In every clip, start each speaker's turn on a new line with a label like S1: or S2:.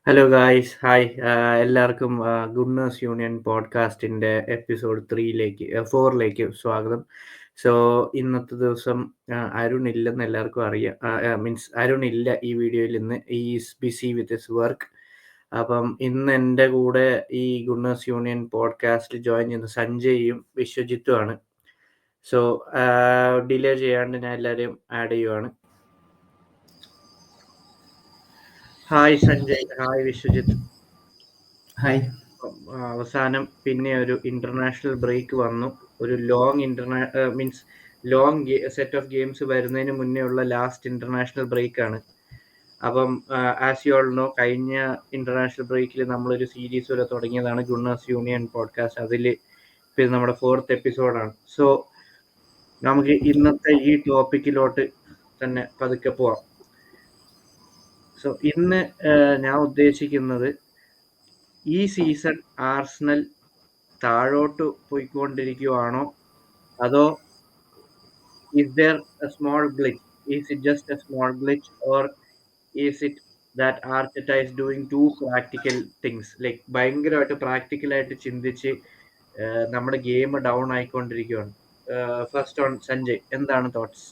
S1: Hello guys, hi. എല്ലാവർക്കും goodness union പോഡ്കാസ്റ്റിൻ്റെ episode 4ലേക്ക് സ്വാഗതം. So ഇന്നത്തെ ദിവസം അരുൺ ഇല്ലെന്ന് എല്ലാവർക്കും അറിയാം. മീൻസ് അരുൺ ഇല്ല ഈ വീഡിയോയിൽ ഇന്ന്. Is busy with his work. അപ്പം ഇന്ന് എൻ്റെ കൂടെ ഈ ഗുഡ്നസ് യൂണിയൻ പോഡ്കാസ്റ്റിൽ ജോയിൻ ചെയ്യുന്ന സഞ്ജയും വിശ്വജിത്തുമാണ്. സോ ഡിലേ ചെയ്യാണ്ട് ഞാൻ എല്ലാവരെയും ആഡ് ചെയ്യുവാണ്. ഹായ് സഞ്ജയ്, ഹായ് വിശ്വജിത്ത്.
S2: ഹായ്.
S1: അവസാനം പിന്നെ ഒരു ഇന്റർനാഷണൽ ബ്രേക്ക് വന്നു. ഒരു means long set of games വരുന്നതിന് മുന്നേ ഉള്ള ലാസ്റ്റ് ഇന്റർനാഷണൽ ബ്രേക്ക് ആണ്. അപ്പം ആസ് യു ഓൾ നോ, കഴിഞ്ഞ ഇന്റർനാഷണൽ ബ്രേക്കിൽ നമ്മളൊരു സീരീസ് വരെ തുടങ്ങിയതാണ് ഗുണസ് യൂണിയൻ പോഡ്കാസ്റ്റ്. അതിൽ ഇത് നമ്മുടെ 4th എപ്പിസോഡാണ്. സോ നമുക്ക് ഇന്നത്തെ ഈ ടോപ്പിക്കിലോട്ട് തന്നെ പതുക്കെ പോവാം. സോ ഇന്ന് ഞാൻ ഉദ്ദേശിക്കുന്നത്, ഈ സീസൺ ആർസണൽ താഴോട്ട് പോയിക്കൊണ്ടിരിക്കുകയാണോ, അതോ is there a small glitch? Is it just a small glitch, or is it that Arteta is doing too practical things? Like ഭയങ്കരമായിട്ട് പ്രാക്ടിക്കൽ ആയിട്ട് ചിന്തിച്ച് നമ്മുടെ ഗെയിം ഡൗൺ ആയിക്കൊണ്ടിരിക്കുകയാണ്. ഫസ്റ്റ് ഓൺ സഞ്ജയ്, എന്താണ് തോട്ട്സ്?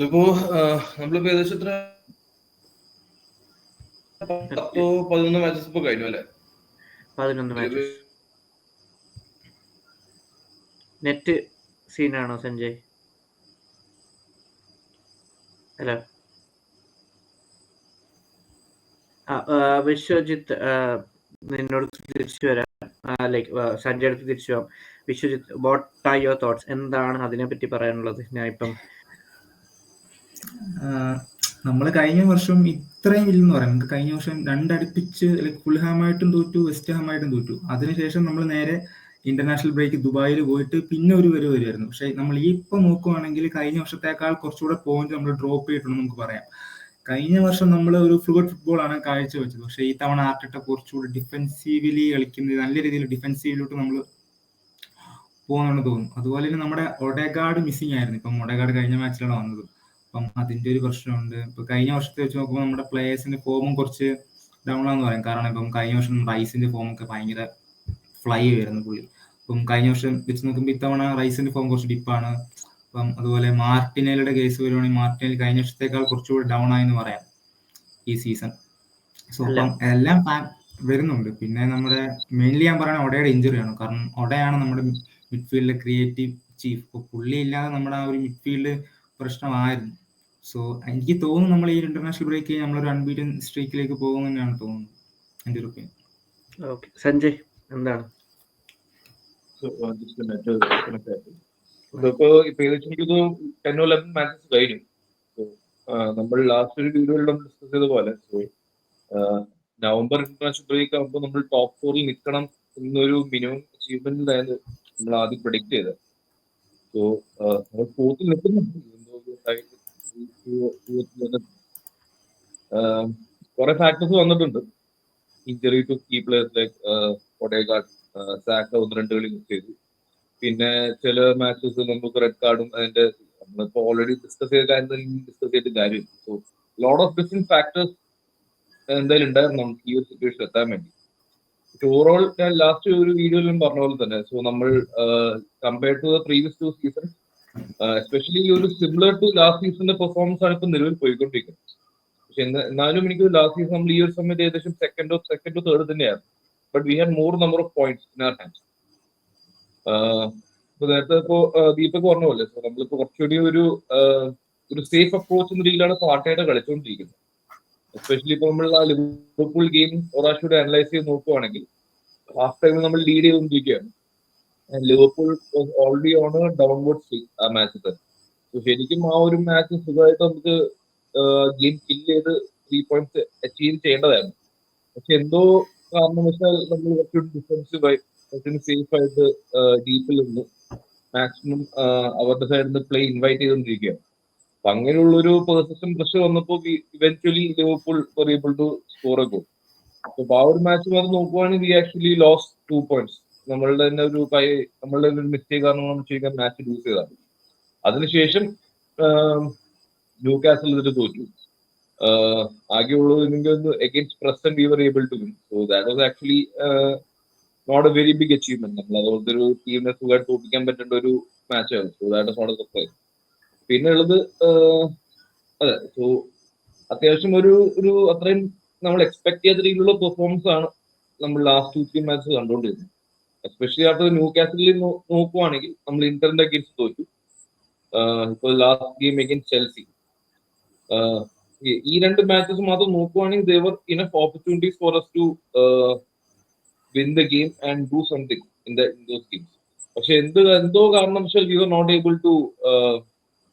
S3: ഇപ്പോ നമ്മളിപ്പോ ഏകദേശം 10-11 മാച്ചസ് ഇപ്പൊ കഴിഞ്ഞു അല്ലേ?
S1: 11 മാച്ചസ്. നെറ്റ് സീനാണോ സഞ്ജയ്? ഹലോ. വിശ്വജിത്ത്, നിന്നോട് തിരിച്ചു വരാം. ലൈക്ക് സഞ്ജയ് അടുത്ത് തിരിച്ചു പോകാം. വിശ്വജിത്ത്, വാട്ട് ആർ യുവർ തോട്ട്സ്? എന്താണ് അതിനെപ്പറ്റി പറയാനുള്ളത്? ഞാൻ ഇപ്പം
S2: നമ്മൾ കഴിഞ്ഞ വർഷം ഇത്രയും ഇല്ലെന്ന് പറയാം. നമുക്ക് കഴിഞ്ഞ വർഷം രണ്ടടുപ്പിച്ച് ലൈക്ക് ഫുൾഹാമായിട്ടും തോറ്റു, വെസ്റ്റ് ഹാമായിട്ടും തോറ്റു. അതിനുശേഷം നമ്മൾ നേരെ ഇന്റർനാഷണൽ ബ്രേക്ക് ദുബായിൽ പോയിട്ട് പിന്നെ ഒരു വരുമായിരുന്നു. പക്ഷെ നമ്മൾ ഈ ഇപ്പം നോക്കുവാണെങ്കിൽ കഴിഞ്ഞ വർഷത്തേക്കാൾ കുറച്ചുകൂടെ പോയിന്റ് നമ്മൾ ഡ്രോപ്പ് ചെയ്തിട്ടുണ്ടെന്ന് നമുക്ക് പറയാം. കഴിഞ്ഞ വർഷം നമ്മൾ ഒരു ഫ്ലൂയിഡ് ഫുട്ബോളാണ് കാഴ്ചവെച്ചത്. പക്ഷെ ഈ തവണ ആർട്ടറ്റ കുറച്ചുകൂടി ഡിഫെൻസീവ്ലി കളിക്കുന്നത്, നല്ല രീതിയിൽ ഡിഫെൻസീവിലോട്ട് നമ്മൾ പോകുന്നുണ്ടെന്ന് തോന്നുന്നു. അതുപോലെ തന്നെ നമ്മുടെ ഒഡേഗാർഡ് മിസ്സിംഗ് ആയിരുന്നു. ഇപ്പം ഒഡേഗാർഡ് കഴിഞ്ഞ മാച്ചിലാണ് വന്നത്. അപ്പം അതിന്റെ ഒരു പ്രശ്നമുണ്ട്. ഇപ്പൊ കഴിഞ്ഞ വർഷത്തെ വെച്ച് നോക്കുമ്പോൾ നമ്മുടെ പ്ലേയേഴ്സിന്റെ ഫോമും കുറച്ച് ഡൗൺ ആണെന്ന് പറയും. കാരണം ഇപ്പം കഴിഞ്ഞ വർഷം റൈസിന്റെ ഫോമൊക്കെ ഭയങ്കര ഫ്ലൈ ആയിരുന്നു പുള്ളി. അപ്പം കഴിഞ്ഞ വർഷം വെച്ച് നോക്കുമ്പോൾ ഇത്തവണ റൈസിന്റെ ഫോം കുറച്ച് ഡിപ്പാണ്. അപ്പം അതുപോലെ മാർട്ടിനേലിയുടെ കേസ് വരുവാണെങ്കിൽ മാർട്ടിനേൽ കഴിഞ്ഞ വർഷത്തേക്കാൾ കുറച്ചുകൂടി ഡൗൺ ആയെന്ന് പറയാം ഈ സീസൺ. സോ അപ്പം എല്ലാം വരുന്നുണ്ട്. പിന്നെ നമ്മുടെ മെയിൻലി ഞാൻ പറയുന്നത് ഒഡയുടെ ഇഞ്ചുറിയാണ്. കാരണം ഒഡയാണ് നമ്മുടെ മിഡ്ഫീൽഡിലെ ക്രിയേറ്റീവ് ചീഫ്. ഇപ്പോൾ പുള്ളി ഇല്ലാതെ നമ്മുടെ ആ ഒരു മിഡ്ഫീൽഡ് പ്രശ്നമായിരുന്നു. സോ എനിക്ക് തോന്നുന്നു നമ്മൾ ഈ ഇന്റർനാഷണൽ ബ്രേക്ക് നമ്മളൊരു അൺബീറ്റൻ സ്ട്രീക്കിലേക്ക് പോകും തന്നെയാണ് തോന്നുന്നത്, എൻ്റെ ഒരു ഒപ്പീനിയൻ.
S1: ഓക്കെ സഞ്ജയ്, എന്താണ്?
S3: ഇപ്പൊ ഏകദേശം എനിക്കൊരു 10-11 മാച്ചസ് കഴിഞ്ഞു. നമ്മൾ ലാസ്റ്റ് ഒരു വീഡിയോയിൽ നമ്മൾ ഡിസ്കസ് ചെയ്ത പോലെ നവംബർ ഇന്റർനാഷണൽ ബ്രേക്ക് ആകുമ്പോൾ നമ്മൾ ടോപ്പ് 4ൽ നിൽക്കണം എന്നൊരു മിനിമം അച്ചീവ്മെന്റിലായിരുന്നു നമ്മൾ ആദ്യം പ്രൊഡിക്ട് ചെയ്തത്. സോ നമ്മൾ 4th നിൽക്കുന്നുണ്ട്. കുറെ ഫാക്ടേഴ്സ് വന്നിട്ടുണ്ട്. Injury to key players like Odegaard, Saka 1-2 കളി മിസ് ചെയ്തു. പിന്നെ ചില മാച്ചസ് നമുക്ക് റെഡ് കാർഡും അതിന്റെ നമ്മളിപ്പോ ഓൾറെഡി ഡിസ്കസ് ചെയ്ത കാര്യം ഡിസ്കസ് ചെയ്തിട്ട് കാര്യം. So lot of different factors എന്തായാലും ഉണ്ടായിരുന്നു നമുക്ക് ഈ ഒരു സിറ്റുവേഷൻ എത്താൻ വേണ്ടി. ഓവറോൾ ഞാൻ ലാസ്റ്റ് ഒരു വീഡിയോയിലും പറഞ്ഞ പോലെ തന്നെ, സോ നമ്മൾ compared to the previous 2 season, especially ഒരു സിമിലർ ടു ലാസ്റ്റ് സീസണിന്റെ പെർഫോമൻസ് ആണ് ഇപ്പൊ നിലവിൽ പോയിക്കൊണ്ടിരിക്കുന്നത്. പക്ഷെ എന്നാലും എനിക്ക് ലാസ്റ്റ് സീസൺ നമ്മൾ ഈ ഒരു സമയത്ത് ഏകദേശം സെക്കൻഡോ തേർഡ് തന്നെയായിരുന്നു. But we had more number of points in our hands. ഇപ്പൊ നേരത്തെ ഇപ്പോ ദീപക് പറഞ്ഞ പോലെ നമ്മളിപ്പോ കുറച്ചുകൂടി ഒരു സേഫ് അപ്രോച്ച് എന്ന രീതിയിലാണ് പാർട്ടിയായിട്ട് കളിച്ചുകൊണ്ടിരിക്കുന്നത്. എസ്പെഷ്യലി ഇപ്പൊ നമ്മൾ ആ ലിവർപൂൾ ഗെയിം ഒരാഴ്ചയുടെ അനലൈസ് ചെയ്ത് നോക്കുവാണെങ്കിൽ ഹാഫ് ടൈമിൽ നമ്മൾ ലീഡ് ചെയ്തുകൊണ്ടിരിക്കുകയാണ്. Liverpool already on downward streak ആ മാച്ചത്തെ. ശരിക്കും ആ ഒരു മാച്ച് സുഖമായിട്ട് നമുക്ക് ഗെയിം കില്ല് ചെയ്ത് 3 points അച്ചീവ് ചെയ്യേണ്ടതായിരുന്നു. പക്ഷെ എന്തോ കാരണവശാൽ നമ്മൾ കുറച്ചുകൂടി ഡിഫൻസീവായി കുറച്ചുകൂടി സേഫ് ആയിട്ട് ഡീപ്പിൽ നിന്ന് മാക്സിമം അവരുടെ സൈഡിൽ നിന്ന് പ്ലേ ഇൻവൈറ്റ് ചെയ്തുകൊണ്ടിരിക്കുകയാണ്. അപ്പൊ അങ്ങനെയുള്ളൊരു പെർസിസ്റ്റന്റ് പ്രഷർ വന്നപ്പോൾ eventually Liverpool were able to score a goal. അപ്പൊ ആ ഒരു മാച്ച് വന്ന് നോക്കുവാണെങ്കിൽ വി ആക്ച്വലി ലോസ് 2 points. നമ്മളുടെ തന്നെ ഒരു മിസ്റ്റേക്ക് കാരണം നമ്മൾ ചെയ്യാൻ മാച്ച് ലൂസ് ചെയ്തതാണ്. അതിനുശേഷം ന്യൂ കാസൽ ഇതിൽ തോറ്റു. ആകെയുള്ളത് എനിക്ക് against present we were able to win. So that was actually not a very big achievement. നമ്മൾ അതുപോലത്തെ ഒരു ടീമിനെ സുഖമായിട്ട് തോൽപ്പിക്കാൻ പറ്റേണ്ട ഒരു മാച്ചാണ്. So that was not a surprise. പിന്നെ ഉള്ളത് അതെ, സോ അത്യാവശ്യം ഒരു അത്രയും നമ്മൾ എക്സ്പെക്ട് ചെയ്ത രീതിയിലുള്ള പെർഫോമൻസ് ആണ് നമ്മൾ ലാസ്റ്റ് 2-3 മാച്ചസ് കണ്ടുകൊണ്ടിരുന്നത്. എസ്പെഷ്യലി ആഫ്റ്റർ ന്യൂ കാസിലിൽ നോക്കുവാണെങ്കിൽ നമ്മൾ ഇന്ററിന്റെ അഗേൻസ്റ്റ് തോറ്റു. ഇപ്പോൾ ലാസ്റ്റ് ഗെയിം അഗേൻസ്റ്റ് ചെൽസി, ഈ 2 മാച്ചസ് മാത്രം നോക്കുവാണെങ്കിൽ they were enough opportunities for us to win the game and do something in those games. പക്ഷെ എന്തോ കാരണവശാൽ we were not able to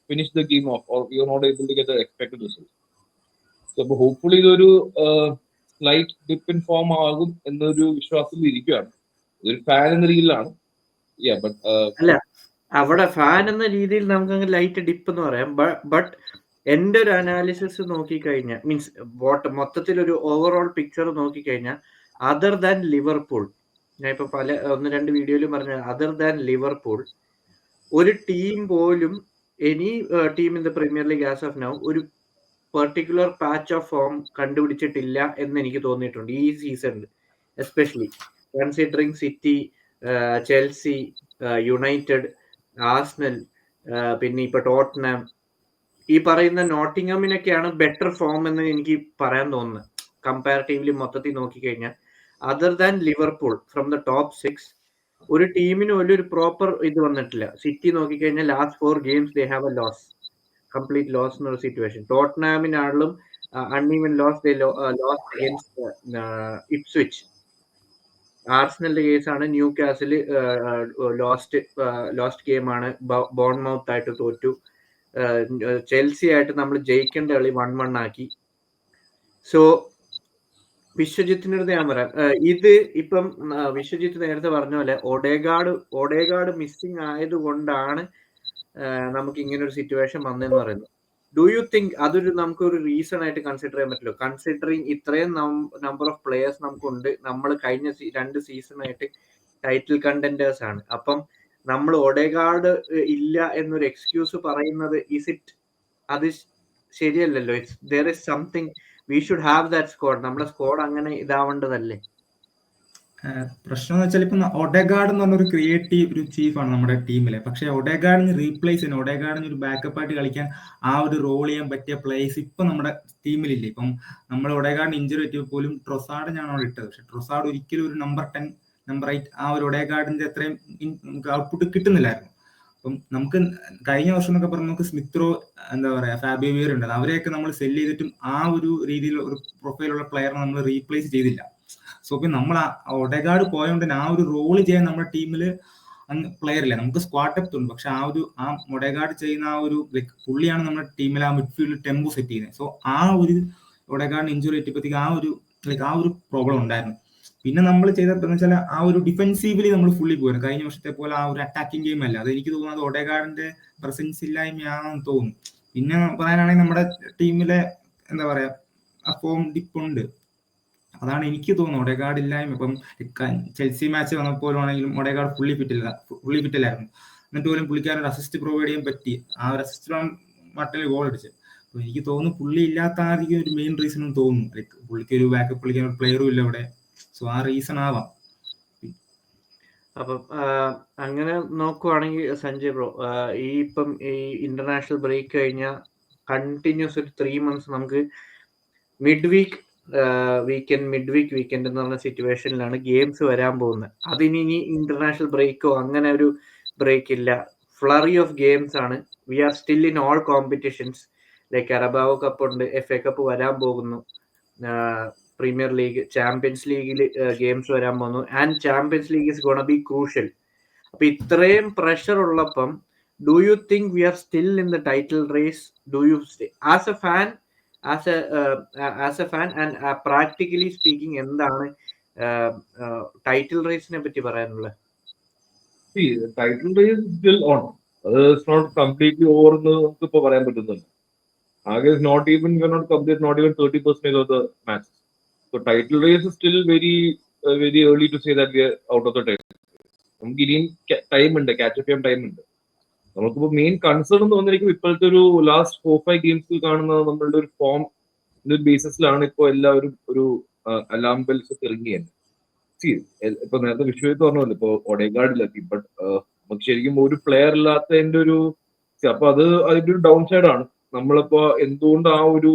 S3: finish the game off, or we were not able to get the expected result. So hopefully ഇതൊരു slight dip in form ആകും എന്നൊരു വിശ്വാസത്തിൽ ഇരിക്കുകയാണ്. ഇതൊരു fan എന്ന രീതിയിലാണ്.
S1: അല്ല, അവിടെ ഫാൻ എന്ന രീതിയിൽ നമുക്ക് അങ്ങ് ലൈറ്റ് ഡിപ്പ് എന്ന് പറയാം. ബട്ട് എന്റെ ഒരു അനാലിസിസ് നോക്കിക്കഴിഞ്ഞാൽ, മീൻസ് മൊത്തത്തിൽ ഒരു ഓവറോൾ പിക്ചർ നോക്കിക്കഴിഞ്ഞാൽ, അതർ ദാൻ ലിവർപൂൾ, ഞാൻ ഇപ്പൊ 1-2 വീഡിയോയിലും പറഞ്ഞ അതർ ദാൻ ലിവർപൂൾ, ഒരു ടീം പോലും any team in the premier league as of now ഒരു പെർട്ടിക്കുലർ പാച്ച് ഓഫ് ഫോം കണ്ടുപിടിച്ചിട്ടില്ല എന്ന് എനിക്ക് തോന്നിയിട്ടുണ്ട് ഈ സീസണിൽ. Especially considering city, Chelsea, United, Arsenal, പിന്നെ ഇപ്പൊ ടോട്ടൻഹാം, ഈ പറയുന്ന നോട്ടിംഗ്ഹാമിനൊക്കെയാണ് ബെറ്റർ ഫോം എന്ന് എനിക്ക് പറയാൻ തോന്നുന്നത് കമ്പാരിറ്റീവ്ലി മൊത്തത്തിൽ നോക്കിക്കഴിഞ്ഞാൽ. Other than Liverpool from the top 6 ഒരു ടീമിന് ഒരു പ്രോപ്പർ ഇത് വന്നിട്ടില്ല. സിറ്റി നോക്കിക്കഴിഞ്ഞാൽ last 4 games they have a loss, complete loss എന്നൊരു സിറ്റുവേഷൻ. ടോട്ടൻഹാമിനാണെങ്കിലും uneven loss loss against Ipswich. ആർസണലിന്റെ കേസാണ് ന്യൂ കാസിൽ ലോസ്റ്റ് ഗെയിമാണ്, ബോൺമൗത്ത് ആയിട്ട് തോറ്റു. ചെൽസി ആയിട്ട് നമ്മൾ ജയിക്കേണ്ട കളി 1-1 ആക്കി. സോ വിശ്വജിത്തിന്റെ അടുത്ത് ഞാൻ പറയാം, ഇത് ഇപ്പം വിശ്വജിത്ത് നേരത്തെ പറഞ്ഞ പോലെ ഒഡേഗാർഡ് മിസ്സിംഗ് ആയതുകൊണ്ടാണ് നമുക്ക് ഇങ്ങനെ ഒരു സിറ്റുവേഷൻ വന്നതെന്ന് പറയുന്നത്. ഡു യു തിങ്ക് അതൊരു നമുക്കൊരു റീസൺ ആയിട്ട് കൺസിഡർ ചെയ്യാൻ പറ്റില്ല? കൺസിഡറിങ് ഇത്രയും നമ്പർ ഓഫ് പ്ലേയേഴ്സ് നമുക്കുണ്ട്, നമ്മൾ കഴിഞ്ഞ 2 സീസണായിട്ട് ടൈറ്റിൽ കണ്ടന്റേഴ്സ് ആണ്. അപ്പം നമ്മൾ ഒഡേഗാർഡ് ഇല്ല എന്നൊരു എക്സ്ക്യൂസ് പറയുന്നത് അത് ശരിയല്ലല്ലോ. there is something we should have that squad. നമ്മുടെ സ്ക്വാഡ് അങ്ങനെ ഇതാവേണ്ടതല്ലേ?
S2: പ്രശ്നം എന്ന് വെച്ചാൽ ഇപ്പൊ ഒഡേഗാർഡ് എന്ന് പറഞ്ഞൊരു ക്രിയേറ്റീവ് ഒരു ചീഫാണ് നമ്മുടെ ടീമിലെ. പക്ഷെ ഒഡേഗാർഡിന് റീപ്ലേസ് ചെയ്യാൻ, ഒഡേഗാർഡിന് ഒരു ബാക്കപ്പ് ആയിട്ട് കളിക്കാൻ ആ ഒരു റോൾ ചെയ്യാൻ പറ്റിയ പ്ലേയേഴ്സ് ഇപ്പൊ നമ്മുടെ ടീമിലില്ല. ഇപ്പം നമ്മൾ ഒഡേഗാർഡിന് ഇഞ്ചുറി പറ്റിയപ്പോൾ പോലും ട്രൊസാർഡ് ഞാൻ അവിടെ ഇട്ടത്. പക്ഷെ ട്രൊസാർഡ് ഒരിക്കലും ഒരു നമ്പർ 10 നമ്പർ 8 ആ ഒരു ഒഡേഗാർഡിന്റെ അത്രയും നമുക്ക് ഔട്ട്പുട്ട് കിട്ടുന്നില്ലായിരുന്നു. അപ്പം നമുക്ക് കഴിഞ്ഞ വർഷം എന്നൊക്കെ പറഞ്ഞാൽ നമുക്ക് സ്മിത്രോ, എന്താ പറയാ, ഫാബിയോ വിയർ ഉണ്ട്, അവരെയൊക്കെ നമ്മൾ സെല് ചെയ്തിട്ടും ആ ഒരു രീതിയിൽ ഒരു പ്രൊഫൈലുള്ള പ്ലെയറിനെ നമ്മൾ റീപ്ലേസ് ചെയ്തില്ല. സോ ഇപ്പൊ നമ്മൾ ഒഡേഗാർഡ് പോയതുകൊണ്ട് തന്നെ ആ ഒരു റോള് ചെയ്യാൻ നമ്മുടെ ടീമിൽ പ്ലെയർ ഇല്ല. നമുക്ക് സ്ക്വാഡ് ഡെപ്ത് ഉണ്ട്, പക്ഷെ ആ ഒഡേഗാർഡ് ചെയ്യുന്ന ആ ഒരു പുള്ളിയാണ് നമ്മുടെ ടീമിൽ ആ മിഡ്ഫീൽഡ് ടെമ്പോ സെറ്റ് ചെയ്യുന്നത്. സോ ആ ഒരു ഒഡേഗാർഡിന് ഇഞ്ചുറി പറ്റിയപ്പോഴത്തേക്ക് ആ ഒരു പ്രോബ്ലം ഉണ്ടായിരുന്നു. പിന്നെ നമ്മൾ ചെയ്തതെന്ന് വെച്ചാൽ ആ ഒരു ഡിഫെൻസീവ്ലി നമ്മൾ ഫുള്ളി പോയിരുന്നു. കഴിഞ്ഞ വർഷത്തെ പോലെ ആ ഒരു അറ്റാക്കിംഗ് ഗെയിം അല്ല. അത് എനിക്ക് തോന്നുന്നത് ഒഡേഗാർഡിന്റെ പ്രസൻസ് ഇല്ലായ്മയാണെന്ന് തോന്നുന്നു. പിന്നെ പറയാനാണെങ്കിൽ നമ്മുടെ ടീമിലെ എന്താ പറയാ ഫോം ഡിപ്പ് ഉണ്ട്, അതാണ് എനിക്ക് തോന്നുന്നത്. ഒഡേഗാർഡ് ഇല്ലായ്മ. ഇപ്പം ചെൽസി മാച്ച് വന്നപ്പോഴാണെങ്കിലും ഒഡേഗാർഡ് ഫുള്ളി ഫിറ്റില്ലായിരുന്നു. എന്നിട്ട് പോലും പുള്ളിക്കാരൻ അസിസ്റ്റ് പ്രൊവൈഡ് ചെയ്യാൻ പറ്റി. ആ ഒരു അസിസ്റ്റിലാണ് മറ്റൊരു ഗോൾ അടിച്ചത്. അപ്പൊ എനിക്ക് തോന്നുന്നു പുള്ളി ഇല്ലാത്തായിരിക്കും ഒരു മെയിൻ റീസൺ എന്ന് തോന്നുന്നു. പുള്ളിക്ക് ഒരു ബാക്കപ്പ് കളിക്കാൻ ഒരു പ്ലെയറും ഇല്ല ഇവിടെ. സോ ആ റീസൺ ആവാം.
S1: അപ്പം അങ്ങനെ നോക്കുവാണെങ്കിൽ സഞ്ജയ് ബ്രോ, ഇപ്പം ഈ ഇന്റർനാഷണൽ ബ്രേക്ക് കഴിഞ്ഞ കണ്ടിന്യൂസ് ഒരു 3 months നമുക്ക് മിഡ് വീക്ക് വീക്കെൻഡ് എന്ന് പറഞ്ഞ സിറ്റുവേഷനിലാണ് ഗെയിംസ് വരാൻ പോകുന്നത്. അതിനി ഇന്റർനാഷണൽ ബ്രേക്കോ അങ്ങനെ ഒരു ബ്രേക്ക് ഇല്ല, ഫ്ലറി ഓഫ് ഗെയിംസ് ആണ്. We are still in all competitions. Like Carabao Cup ഉണ്ട്, FA കപ്പ് വരാൻ പോകുന്നു, പ്രീമിയർ ലീഗ്, ചാമ്പ്യൻസ് ലീഗിൽ ഗെയിംസ് വരാൻ പോകുന്നു, and champions league is gonna be crucial. അപ്പൊ ഇത്രയും പ്രഷർ ഉള്ളപ്പം do you think we are still in the title race? Do you as a fan and practically speaking എന്താണ് title റേസിനെ പറ്റി പറയാനുള്ളത്?
S3: Title race still on. അത് not completely over എന്ന് നമുക്ക് ഇപ്പൊ പറയാൻ പറ്റുന്നില്ല. ആകെ not even 30% of the matches. So title race is still very early to say that we are out of the title. നമുക്ക് ഇനിയും ടൈം ഉണ്ട്, കാച്ചപ്പ് ചെയ്യാൻ ടൈം ഉണ്ട്. നമുക്കിപ്പോ മെയിൻ കൺസേൺ എന്ന് വന്നിരിക്കും ഇപ്പോഴത്തെ ഒരു ലാസ്റ്റ് 4-5 ഗെയിംസിൽ കാണുന്ന നമ്മളുടെ ഒരു ഫോം ഒരു ബേസിസിലാണ് ഇപ്പോൾ എല്ലാവരും ഒരു അലാം ബെൽസ് ഇറങ്ങിയത്. ഇപ്പൊ നേരത്തെ വിശ്വജിത്ത് പറഞ്ഞല്ലോ, ഇപ്പൊ ഒഡേഗാർഡിലെത്തി, ബട്ട് നമുക്ക് ശരിക്കും ഒരു പ്ലെയർ ഇല്ലാത്തതിന്റെ ഒരു അപ്പൊ അതിന്റെ ഒരു ഡൗൺ സൈഡ് ആണ്. നമ്മളിപ്പോ എന്തുകൊണ്ട് ആ ഒരു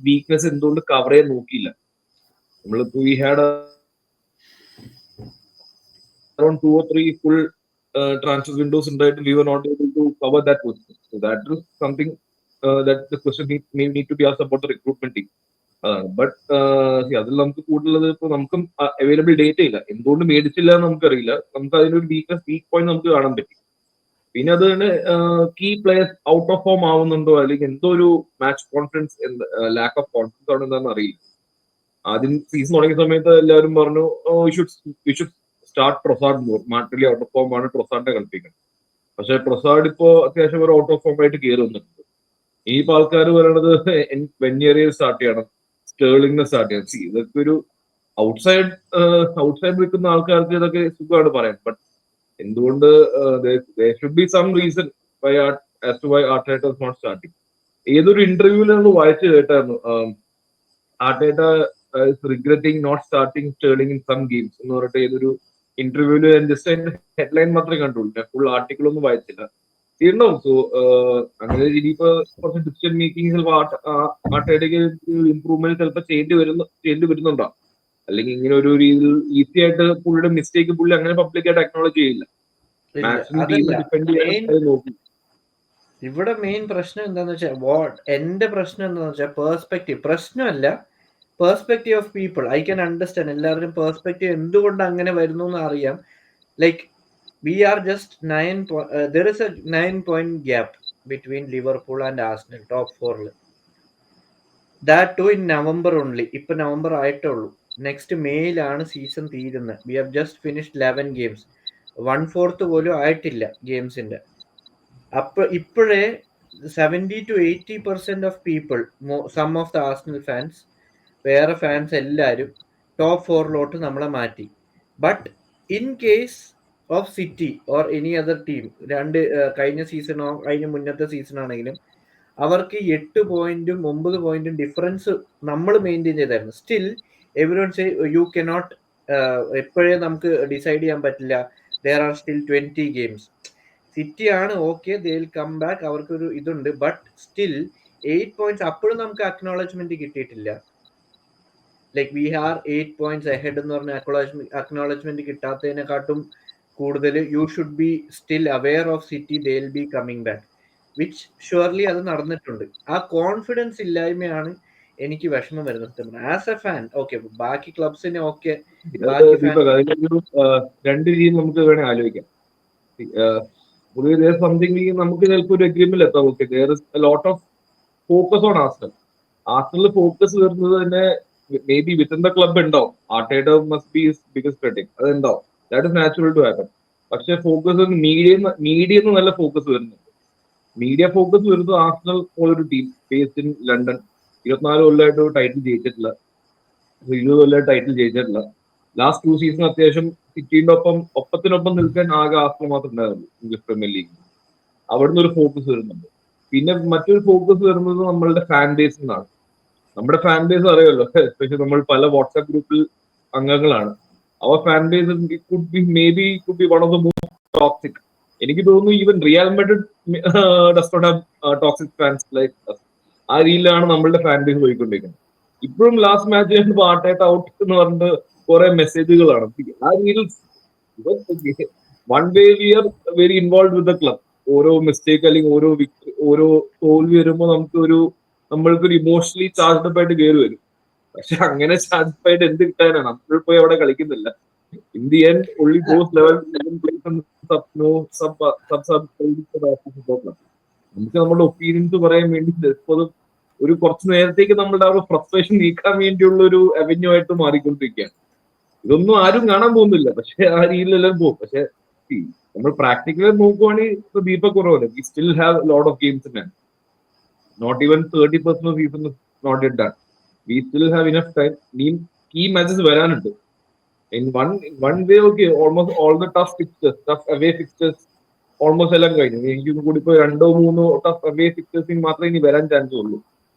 S3: വീക്ക്നെസ് എന്തുകൊണ്ട് കവർ ചെയ്യാൻ നോക്കിയില്ല? നമ്മളിപ്പോ we had around 2 or 3 full transfer windows ഉണ്ടായിട്ട് we were not able to cover that position. So that is something that the question may need to be asked about the recruitment team. But അതിൽ നമുക്ക് കൂടുതലുള്ളത് ഇപ്പൊ നമുക്കും available data ഇല്ല. എന്തുകൊണ്ട് മേടിച്ചില്ല എന്ന് നമുക്കറിയില്ല. നമുക്ക് അതിനൊരു വീക്ക് പോയിന്റ് നമുക്ക് കാണാൻ പറ്റും. പിന്നെ അത് തന്നെ key players out of form ആവുന്നുണ്ടോ, അല്ലെങ്കിൽ എന്തോ ഒരു match confidence lack of confidence ആണോ എന്താണെന്ന് അറിയില്ല. ആദ്യം സീസൺ തുടങ്ങിയ സമയത്ത് എല്ലാവരും പറഞ്ഞു you should start Trossard more, Martinelli out of form ആണ്, ട്രൊസാർഡിനെ കളിപ്പിക്കുന്നത്. പക്ഷെ ട്രൊസാർഡ് ഇപ്പോ അത്യാവശ്യം ഒരു ഔട്ട് ഓഫ് ഫോം ആയിട്ട് കയറി വന്നിട്ടുണ്ട്. ഇനിയിപ്പോ ആൾക്കാർ പറയണത് വെന്യറിയെ സ്റ്റാർട്ട് ചെയ്യണം, സ്റ്റേർലിംഗിനെ സ്റ്റാർട്ട് ചെയ്യണം. ഇതൊക്കെ ഒരു ഔട്ട്സൈഡ് നിൽക്കുന്ന ആൾക്കാർക്ക് ഇതൊക്കെ സുഖമാണ് പറയാൻ. ബട്ട് എന്തുകൊണ്ട് should be some reason why Arteta is not starting. ഏതൊരു ഇന്റർവ്യൂവിൽ നമ്മൾ വായിച്ചു കേട്ടായിരുന്നു, Arteta regretting not starting Sterling in some games എന്ന് പറഞ്ഞിട്ട് ഏതൊരു ഇന്റർവ്യൂവിൽ ജസ്റ്റ് അതിന്റെ ഹെഡ്ലൈൻ മാത്രമേ കണ്ടുള്ളൂ. ഞാൻ ഫുൾ ആർട്ടിക്കിൾ ഒന്നും വായിച്ചില്ല. തീർന്നാവും. സോ അങ്ങനെ ഇനിയിപ്പോ കുറച്ച് ഡിസിഷൻ മേക്കിംഗ് ആർട്ടേറ്റയ്ക്ക് ഇംപ്രൂവ്മെന്റ് ചിലപ്പോൾ ചെയ്യേണ്ടി വരുന്നുണ്ടോ? അല്ലെങ്കിൽ ഇങ്ങനെ ഒരു രീതിയിൽ ഈസി ആയിട്ട് പുള്ളിയുടെ മിസ്റ്റേക്ക് പുള്ളി അങ്ങനെ പബ്ലിക്കായിട്ട് അക്നോളജ് ചെയ്യില്ല. മാക്സിമം ടീം ഡിപെൻഡ് ചെയ്യാൻ നോക്കും.
S1: ഇവിടെ മെയിൻ പ്രശ്നം എന്താന്ന് വെച്ചാൽ, എന്റെ പ്രശ്നം എന്താന്ന് വെച്ചാൽ പേഴ്സ്പെക്റ്റീവ് പ്രശ്നമല്ല, perspective of people I can understand. എല്ലാവരും പേഴ്സ്പെക്റ്റീവ് എന്തുകൊണ്ട് അങ്ങനെ വരുന്നു എന്ന് അറിയാം. Like we are just 9 there is a 9-point gap between Liverpool and Arsenal top 4. That too in November only. ഇപ്പൊ നവംബർ ആയിട്ടേ ഉള്ളൂ. നെക്സ്റ്റ് മെയിലാണ് സീസൺ തീരുന്നത്. We have just finished 11 games. 1/4 പോലും ആയിട്ടില്ല ഗെയിംസിന്റെ. അപ്പൊ ഇപ്പോഴേ 70-80% of people, some of the Arsenal fans, വേറെ ഫാൻസ് എല്ലാവരും ടോപ്പ് 4 നമ്മളെ മാറ്റി. But in case of City or any other team, കഴിഞ്ഞ സീസണോ അതിന് മുന്നത്തെ സീസൺ ആണെങ്കിലും അവർക്ക് 8 പോയിന്റും 9 പോയിന്റും ഡിഫറൻസ് നമ്മൾ മെയിൻറ്റെയിൻ ചെയ്തായിരുന്നു. Still everyone say you cannot, എപ്പോഴേ നമുക്ക് ഡിസൈഡ് ചെയ്യാൻ പറ്റില്ല, there are still 20 games. City ആണ് okay, they will come back, അവർക്കൊരു ഇതുണ്ട്. ബട്ട് സ്റ്റിൽ 8 പോയിന്റ്സ് അപ്പോഴും നമുക്ക് അക്നോളജ്മെന്റ് കിട്ടിയിട്ടില്ല. ലൈക്ക് വി ഹാർ 8 പോയിന്റ്സ് അഹെഡ് എന്ന് പറഞ്ഞ അക്നോളജ്മെന്റ് കിട്ടാത്തതിനെക്കാട്ടും കൂടുതൽ you should be still aware of city, they will be coming back, which surely അത് നടന്നിട്ടുണ്ട്. ആ കോൺഫിഡൻസ് ഇല്ലായ്മയാണ് എനിക്ക് വിഷമം വരുന്നത് ആസ് എ ഫാൻ. ഓക്കെ, ബാക്കി ക്ലബ്സിനെ ഓക്കെ,
S3: രണ്ട് രീതിയിൽ നമുക്ക് വേണേൽ ആലോചിക്കാം. സംതിങ് നമുക്ക് ചിലപ്പോൾ ഒരു അഗ്രിമെന്റ് എത്താം. Okay, there is a lot of focus on Arsenal. Arsenal focus വരുന്നത് തന്നെ may be within the club ഉണ്ടാവും. Arteta must be biggest critic, അത് ഉണ്ടാവും. That is natural to happen. പക്ഷെ ഫോക്കസ് മീഡിയ നല്ല ഫോക്കസ് വരുന്നുണ്ട്. മീഡിയ ഫോക്കസ് വരുന്നത് Arsenal പോലൊരു ടീം ബേസ്ഡ് ഇൻ ലണ്ടൻ 24 കൊല്ലമായിട്ട് ടൈറ്റിൽ ജയിച്ചിട്ടില്ല, 20 കൊല്ലമായിട്ട് ടൈറ്റിൽ ജയിച്ചിട്ടില്ല. ലാസ്റ്റ് 2 സീസൺ അത്യാവശ്യം സിറ്റിന്റെ ഒപ്പത്തിനൊപ്പം നിൽക്കാൻ ആകെ ആർസണൽ മാത്രം ഉണ്ടായിരുന്നു ഇംഗ്ലീഷ് പ്രീമിയർ ലീഗ്. അവിടുന്ന് ഒരു ഫോക്കസ് വരുന്നുണ്ട്. പിന്നെ മറ്റൊരു ഫോക്കസ് വരുന്നത് നമ്മളുടെ ഫാൻ ബേസിൽ നിന്നാണ്. നമ്മുടെ ഫാൻ ബേസ് അറിയാമല്ലോ, എസ്പെഷ്യലി നമ്മൾ പല വാട്സാപ്പ് ഗ്രൂപ്പിൽ അംഗങ്ങളാണ്. അവർ fan base could be one of the most toxic. എനിക്ക് തോന്നുന്നു even Real Madrid does not have toxic fans like us. ആ രീതിയിലാണ് നമ്മളുടെ ഫാൻ ബേസ് പോയിക്കൊണ്ടിരിക്കുന്നത്. ഇപ്പോഴും ലാസ്റ്റ് മാച്ച് കഴിഞ്ഞപ്പോൾ ആർട്ടേറ്റ ഔട്ട് എന്ന് പറഞ്ഞിട്ട് കുറെ മെസ്സേജുകളാണ്. ആ രീതിയിൽ one way we are very involve with the club. ഓരോ മിസ്റ്റേക്ക് അല്ലെങ്കിൽ ഓരോ തോൽവി വരുമ്പോൾ നമ്മൾക്കൊരു ഇമോഷണലി ചാർജ്ഡ് ആയിട്ട് കയറി വരും. പക്ഷെ അങ്ങനെ ചാർജ്ഡ് ആയിട്ട് എന്ത് കിട്ടാനാണ്? നമ്മൾ പോയി അവിടെ കളിക്കുന്നില്ല. In the end, only those level players നമുക്ക് നമ്മുടെ ഒപ്പീനിയൻസ് പറയാൻ വേണ്ടി ഒരു കുറച്ച് നേരത്തേക്ക് നമ്മളുടെ ആ ഒരു ഫ്രസ്ട്രേഷൻ നീക്കാൻ വേണ്ടിയുള്ള ഒരു അവന്യൂ ആയിട്ട് മാറിക്കൊണ്ടിരിക്കുകയാണ്. ഇതൊന്നും ആരും കാണാൻ പോകുന്നില്ല, പക്ഷെ ആ രീതിയിലെല്ലാം പോകും. പക്ഷെ നമ്മൾ പ്രാക്ടിക്കലി നോക്കുവാണെങ്കിൽ ദീപക് കുറവല്ല. We still have lot of games in hand. Not even 30% of season not yet done. We still have enough time. ഇനിയും കീ മാച്ചസ് വരാനുണ്ട്. In one way, okay, almost all the tough away fixtures almost എല്ലാം കഴിഞ്ഞു. എനിക്ക് കൂടി ഇപ്പോൾ 2-3 tough away fixtures മാത്രമേ ഇനി വരാൻ ചാൻസ് ഉള്ളൂ.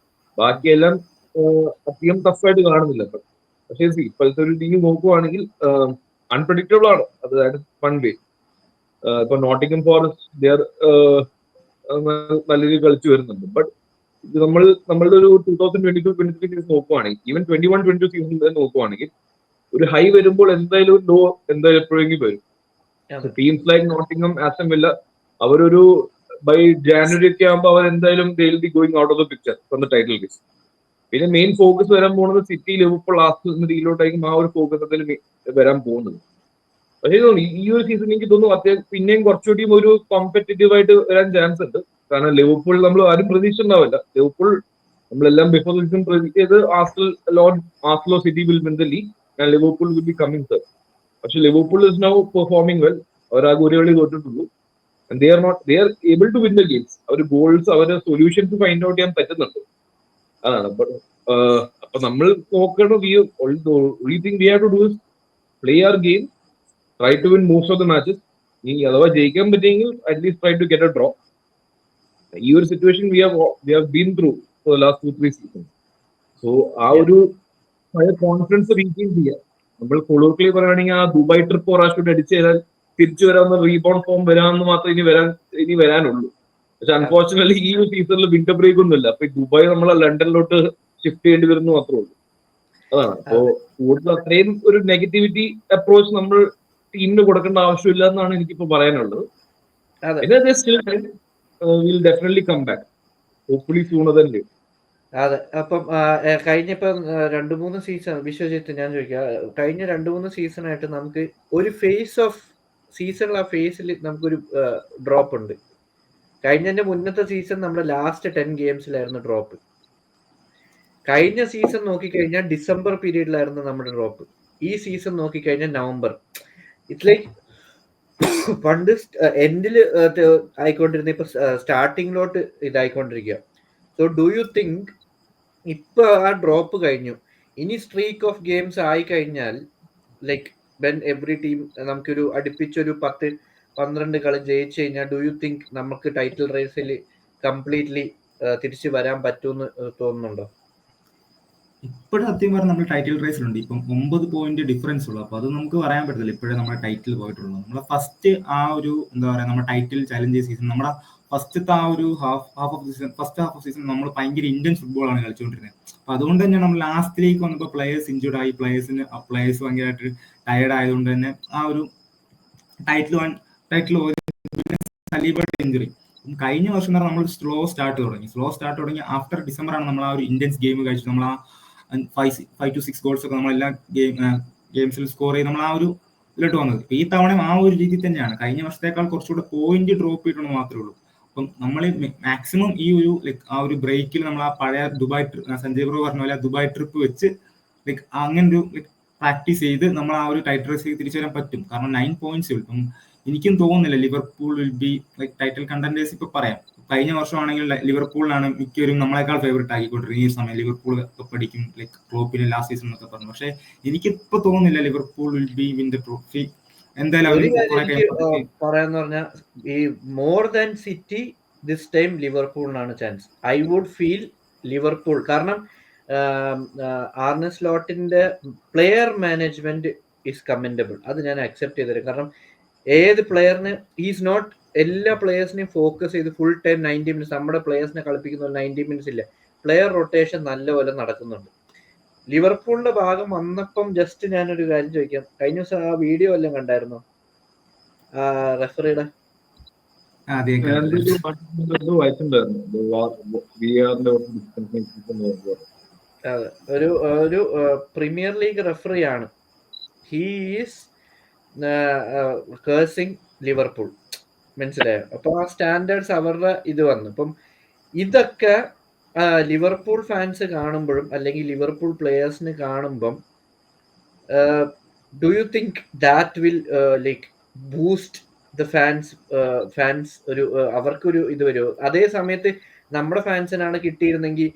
S3: ബാക്കിയെല്ലാം അധികം ടഫായിട്ട് കാണുന്നില്ല. പക്ഷേ ഇപ്പോഴത്തെ ഒരു ടീം നോക്കുവാണെങ്കിൽ അൺപ്രഡിക്റ്റബിൾ ആണ്. അതായത് വൺ വേ. ഇപ്പൊ നോട്ടിംഗം ഫോറസ്റ്റ് നല്ല രീതിയിൽ കളിച്ചു വരുന്നുണ്ട്. ബട്ട് ഇത് നമ്മളുടെ ഒരു 2022-23 നോക്കുവാണെങ്കിൽ, ഈവൻ 21-22 സീസൺ നോക്കുവാണെങ്കിൽ, ഒരു ഹൈ വരുമ്പോൾ എന്തായാലും ഒരു ലോ എന്തായാലും എപ്പോഴെങ്കിലും വരും. Teams like Nottingham, Aston villa, അവരൊരു ബൈ ജാനുവരി ഒക്കെ ആകുമ്പോൾ അവർ എന്തായാലും going out of the picture from the title raise. പിന്നെ മെയിൻ ഫോക്കസ് വരാൻ പോകുന്നത് സിറ്റി, ലിവർപൂൾ, ലാസ്റ്റ് എന്ന രീതിയിലോട്ടായിരിക്കും ആ ഒരു ഫോക്കസ് എന്തായാലും വരാൻ പോകുന്നത്. പക്ഷേ ഈ ഒരു സീസൺ എനിക്ക് തോന്നുന്നു അത്യാവശ്യം പിന്നെയും കുറച്ചുകൂടിയും ഒരു കോമ്പറ്റീറ്റീവ് ആയിട്ട് വരാൻ ചാൻസ് ഉണ്ട്. കാരണം ലിവർപൂൾ നമ്മൾ ആരും പ്രതീക്ഷിച്ചിട്ടുണ്ടാവില്ല. ലിവർപൂൾ നമ്മളെല്ലാം ബിഫോർ സീസൺ പ്രതീക്ഷിച്ച് ചെയ്ത് ആസ്ലോ City will win the league and Liverpool will be coming third. പക്ഷെ Liverpool is now performing well. അവരാകെ ഒരു കളി തോറ്റിട്ടുള്ളൂ. They are able to win the games. അവർ ഗോൾസ്, അവരുടെ സൊല്യൂഷൻസ് ഫൈൻഡ് ഔട്ട് ചെയ്യാൻ പറ്റുന്നുണ്ട്. അതാണ്. അപ്പൊ നമ്മൾ നോക്കണം, only thing we have to do is play our game, try to win most of the matches. ഇനി അഥവാ ജയിക്കാൻ പറ്റിയെങ്കിൽ at least try to get a draw. ഈ ഒരു situation we have been through for the last 2-3 seasons. So ആ ഒരു confidence regain ചെയ്യാം. നമ്മൾ കൊളോക്കിലി പറയുകയാണെങ്കിൽ ആ ദുബായ് ട്രിപ്പ് ഒരാഴ്ച അടിച്ചു ചെയ്താൽ തിരിച്ചു വരാവുന്ന റീബൗണ്ട് ഫോം വരാമെന്ന് മാത്രമേ ഇനി വരാനുള്ളൂ. പക്ഷെ അൺഫോർച്ചുനേറ്റ്ലി ഈ ഒരു സീസണിൽ വിന്റർ ബ്രേക്ക് ഒന്നുമില്ല. അപ്പൊ ദുബായ് നമ്മളെ ലണ്ടനിലോട്ട് ഷിഫ്റ്റ് ചെയ്യേണ്ടി വരുന്നു മാത്രമേ ഉള്ളൂ. അതാണ്. അപ്പോ കൂടുതൽ അത്രയും ഒരു നെഗറ്റിവിറ്റി അപ്രോച്ച് നമ്മൾ ടീമിന് കൊടുക്കേണ്ട ആവശ്യമില്ല എന്നാണ് എനിക്കിപ്പോ പറയാനുള്ളത്. പിന്നെ will definitely come back, hopefully sooner than later.
S1: അതെ. അപ്പം കഴിഞ്ഞിപ്പം 2-3 സീസൺ, വിശ്വജിത്ത് ഞാൻ ചോദിക്കാം, കഴിഞ്ഞ 2-3 സീസണായിട്ട് നമുക്ക് ഒരു ഫേസ് ഓഫ് സീസണിൽ, ആ ഫേസിൽ നമുക്കൊരു ഡ്രോപ്പ് ഉണ്ട്. കഴിഞ്ഞതിന്റെ മുന്നത്തെ സീസൺ നമ്മുടെ ലാസ്റ്റ് 10 ഗെയിംസിലായിരുന്നു ഡ്രോപ്പ്. കഴിഞ്ഞ സീസൺ നോക്കിക്കഴിഞ്ഞാൽ ഡിസംബർ പീരീഡിലായിരുന്നു നമ്മുടെ ഡ്രോപ്പ്. ഈ സീസൺ നോക്കിക്കഴിഞ്ഞാൽ നവംബർ. ഇറ്റ്സ് ലൈക്ക് പണ്ട് എൻഡിൽ ആയിക്കൊണ്ടിരുന്ന ഇപ്പൊ സ്റ്റാർട്ടിങ്ങിലോട്ട് ഇതായിക്കൊണ്ടിരിക്കുക. സോ ഡു യു തിങ്ക് ഇപ്പൊ ആ ഡ്രോപ്പ് കഴിഞ്ഞു, ഇനി സ്ട്രീക്ക് ഓഫ് ഗെയിംസ് ആയി കഴിഞ്ഞാൽ, ലൈക്ക് വെൻ എവറി ടീം നമുക്കൊരു അടുപ്പിച്ചൊരു 10-12 കളി ജയിച്ചു കഴിഞ്ഞാൽ, ഡു യു തിങ്ക് നമുക്ക് ടൈറ്റിൽ റേസിൽ കംപ്ലീറ്റ്ലി തിരിച്ചു വരാൻ പറ്റുമെന്ന് തോന്നുന്നുണ്ടോ?
S2: ഇപ്പോഴും സത്യം പറഞ്ഞാൽ നമ്മൾ ടൈറ്റിൽ റേസിലുണ്ട്. ഇപ്പം 9 പോയിന്റ് ഡിഫറൻസ് ഉള്ളു. അപ്പൊ അത് നമുക്ക് പറയാൻ പറ്റത്തില്ല ഇപ്പോഴും നമ്മുടെ ടൈറ്റിൽ പോയിട്ടുള്ളൂ. നമ്മളെ ഫസ്റ്റ് ആ ഒരു എന്താ പറയാ, നമ്മുടെ ടൈറ്റിൽ ചലഞ്ച് സീസൺ, നമ്മുടെ ഫസ്റ്റത്തെ ആ ഒരു ഫസ്റ്റ് ഹാഫ് ഓഫ് സീസൺ നമ്മൾ ഭയങ്കര ഇന്ത്യൻ ഫുട്ബോളാണ് കളിച്ചുകൊണ്ടിരുന്നത്. അപ്പൊ അതുകൊണ്ട് തന്നെ നമ്മൾ ലാസ്റ്റിലേക്ക് വന്നപ്പോൾ പ്ലേയേഴ്സ് ഇഞ്ചുർഡ് ആയി, പ്ലേയേഴ്സ് ഭയങ്കരമായിട്ട് ടയർഡ് ആയതുകൊണ്ട് തന്നെ ആ ഒരു ടൈറ്റിൽ സലീബയുടെ ഇഞ്ചുറി. കഴിഞ്ഞ വർഷം നമ്മൾ സ്ലോ സ്റ്റാർട്ട് തുടങ്ങി ആഫ്റ്റർ ഡിസംബർ ആണ് നമ്മൾ ആ ഒരു ഇന്ത്യൻസ് ഗെയിം കഴിച്ചു. നമ്മൾ ആ 5 to 6 ഗോൾസ് ഒക്കെ നമ്മളെല്ലാ ഗെയിംസിൽ സ്കോർ ചെയ്ത് നമ്മൾ ആ ഒരു ഇതിലോട്ട് വന്നത്. ഈ തവണ ആ ഒരു രീതി തന്നെയാണ്. കഴിഞ്ഞ വർഷത്തേക്കാൾ കുറച്ചുകൂടെ പോയിന്റ് ഡ്രോപ്പ് ചെയ്തിട്ടുണ്ടെന്ന് മാത്രമേ ഉള്ളൂ. അപ്പം നമ്മൾ മാക്സിമം ഈ ഒരു ആ ഒരു ബ്രേക്കിൽ നമ്മൾ ആ പഴയ ദുബായ്, സഞ്ജയ് ബ്രോ പറഞ്ഞ പോലെ ദുബായ് ട്രിപ്പ് വെച്ച് അങ്ങനെ ഒരു പ്രാക്ടീസ് ചെയ്ത് നമ്മൾ ആ ഒരു ടൈറ്റിൽ റേസിൽ തിരിച്ചു വരാൻ പറ്റും. കാരണം 9 പോയിന്റ്സ് ഉള്ളൂ. അപ്പം എനിക്കും തോന്നുന്നില്ല Liverpool will B title contenders. ഇപ്പൊ പറയാം, കഴിഞ്ഞ വർഷമാണെങ്കിൽ ലിവർപൂളിനാണ് മിക്കവരും നമ്മളെക്കാൾ ഫേവറേറ്റ് ആക്കിക്കൊണ്ടിരുന്നത്. ഈ സമയം ലിവർപൂൾ കപ്പടിക്കും, ക്ലോപ്പിന് ലാസ്റ്റ് സീസൺ എന്നൊക്കെ പറഞ്ഞു. പക്ഷെ എനിക്കിപ്പോ തോന്നുന്നില്ല Liverpool will be win the trophy. എന്തായാലും
S1: പറയാന്ന് പറഞ്ഞാൽ ഈ more than City this time ലിവർപൂളിനാണ് chance. I would feel Liverpool. കാരണം ആർനെ സ്ലോട്ടിന്റെ പ്ലെയർ മാനേജ്മെന്റ് ഈസ് കമൻഡബിൾ. അത് ഞാൻ അക്സെപ്റ്റ് ചെയ്തത്. കാരണം ഏത് പ്ലെയറിന് ഈസ് നോട്ട് എല്ലാ പ്ലെയേഴ്സിനെയും ഫോക്കസ് ചെയ്ത് ഫുൾ ടൈം 90 മിനിറ്റ്സ് നമ്മുടെ പ്ലെയേഴ്സിനെ കളിപ്പിക്കുന്ന 90 മിനിറ്റ്സ് ഇല്ല. പ്ലെയർ റൊട്ടേഷൻ നല്ലപോലെ നടക്കുന്നുണ്ട്. ലിവർപൂളിന്റെ ഭാഗം വന്നപ്പം ജസ്റ്റ് ഞാനൊരു കാര്യം ചോദിക്കാം, കഴിഞ്ഞ ദിവസം ആ വീഡിയോ എല്ലാം കണ്ടായിരുന്നോ റെഫറിയുടെ? ഒരു പ്രീമിയർ ലീഗ് റെഫറിയാണ്. ഹീ ഈസ് കേഴ്സിങ് ലിവർപൂൾ, മനസ്സിലായോ? അപ്പൊ ആ സ്റ്റാൻഡേർഡ്സ് അവരുടെ ഇത് വന്നു. അപ്പം ഇതൊക്കെ ലിവർപൂൾ ഫാൻസ് കാണുമ്പോഴും അല്ലെങ്കിൽ ലിവർപൂൾ പ്ലേയേഴ്സിന് കാണുമ്പം do you think that will like boost the fans ഒരു അവർക്കൊരു ഇത് വരുമോ? അതേ സമയത്ത് നമ്മുടെ ഫാൻസിനാണ് കിട്ടിയിരുന്നെങ്കിൽ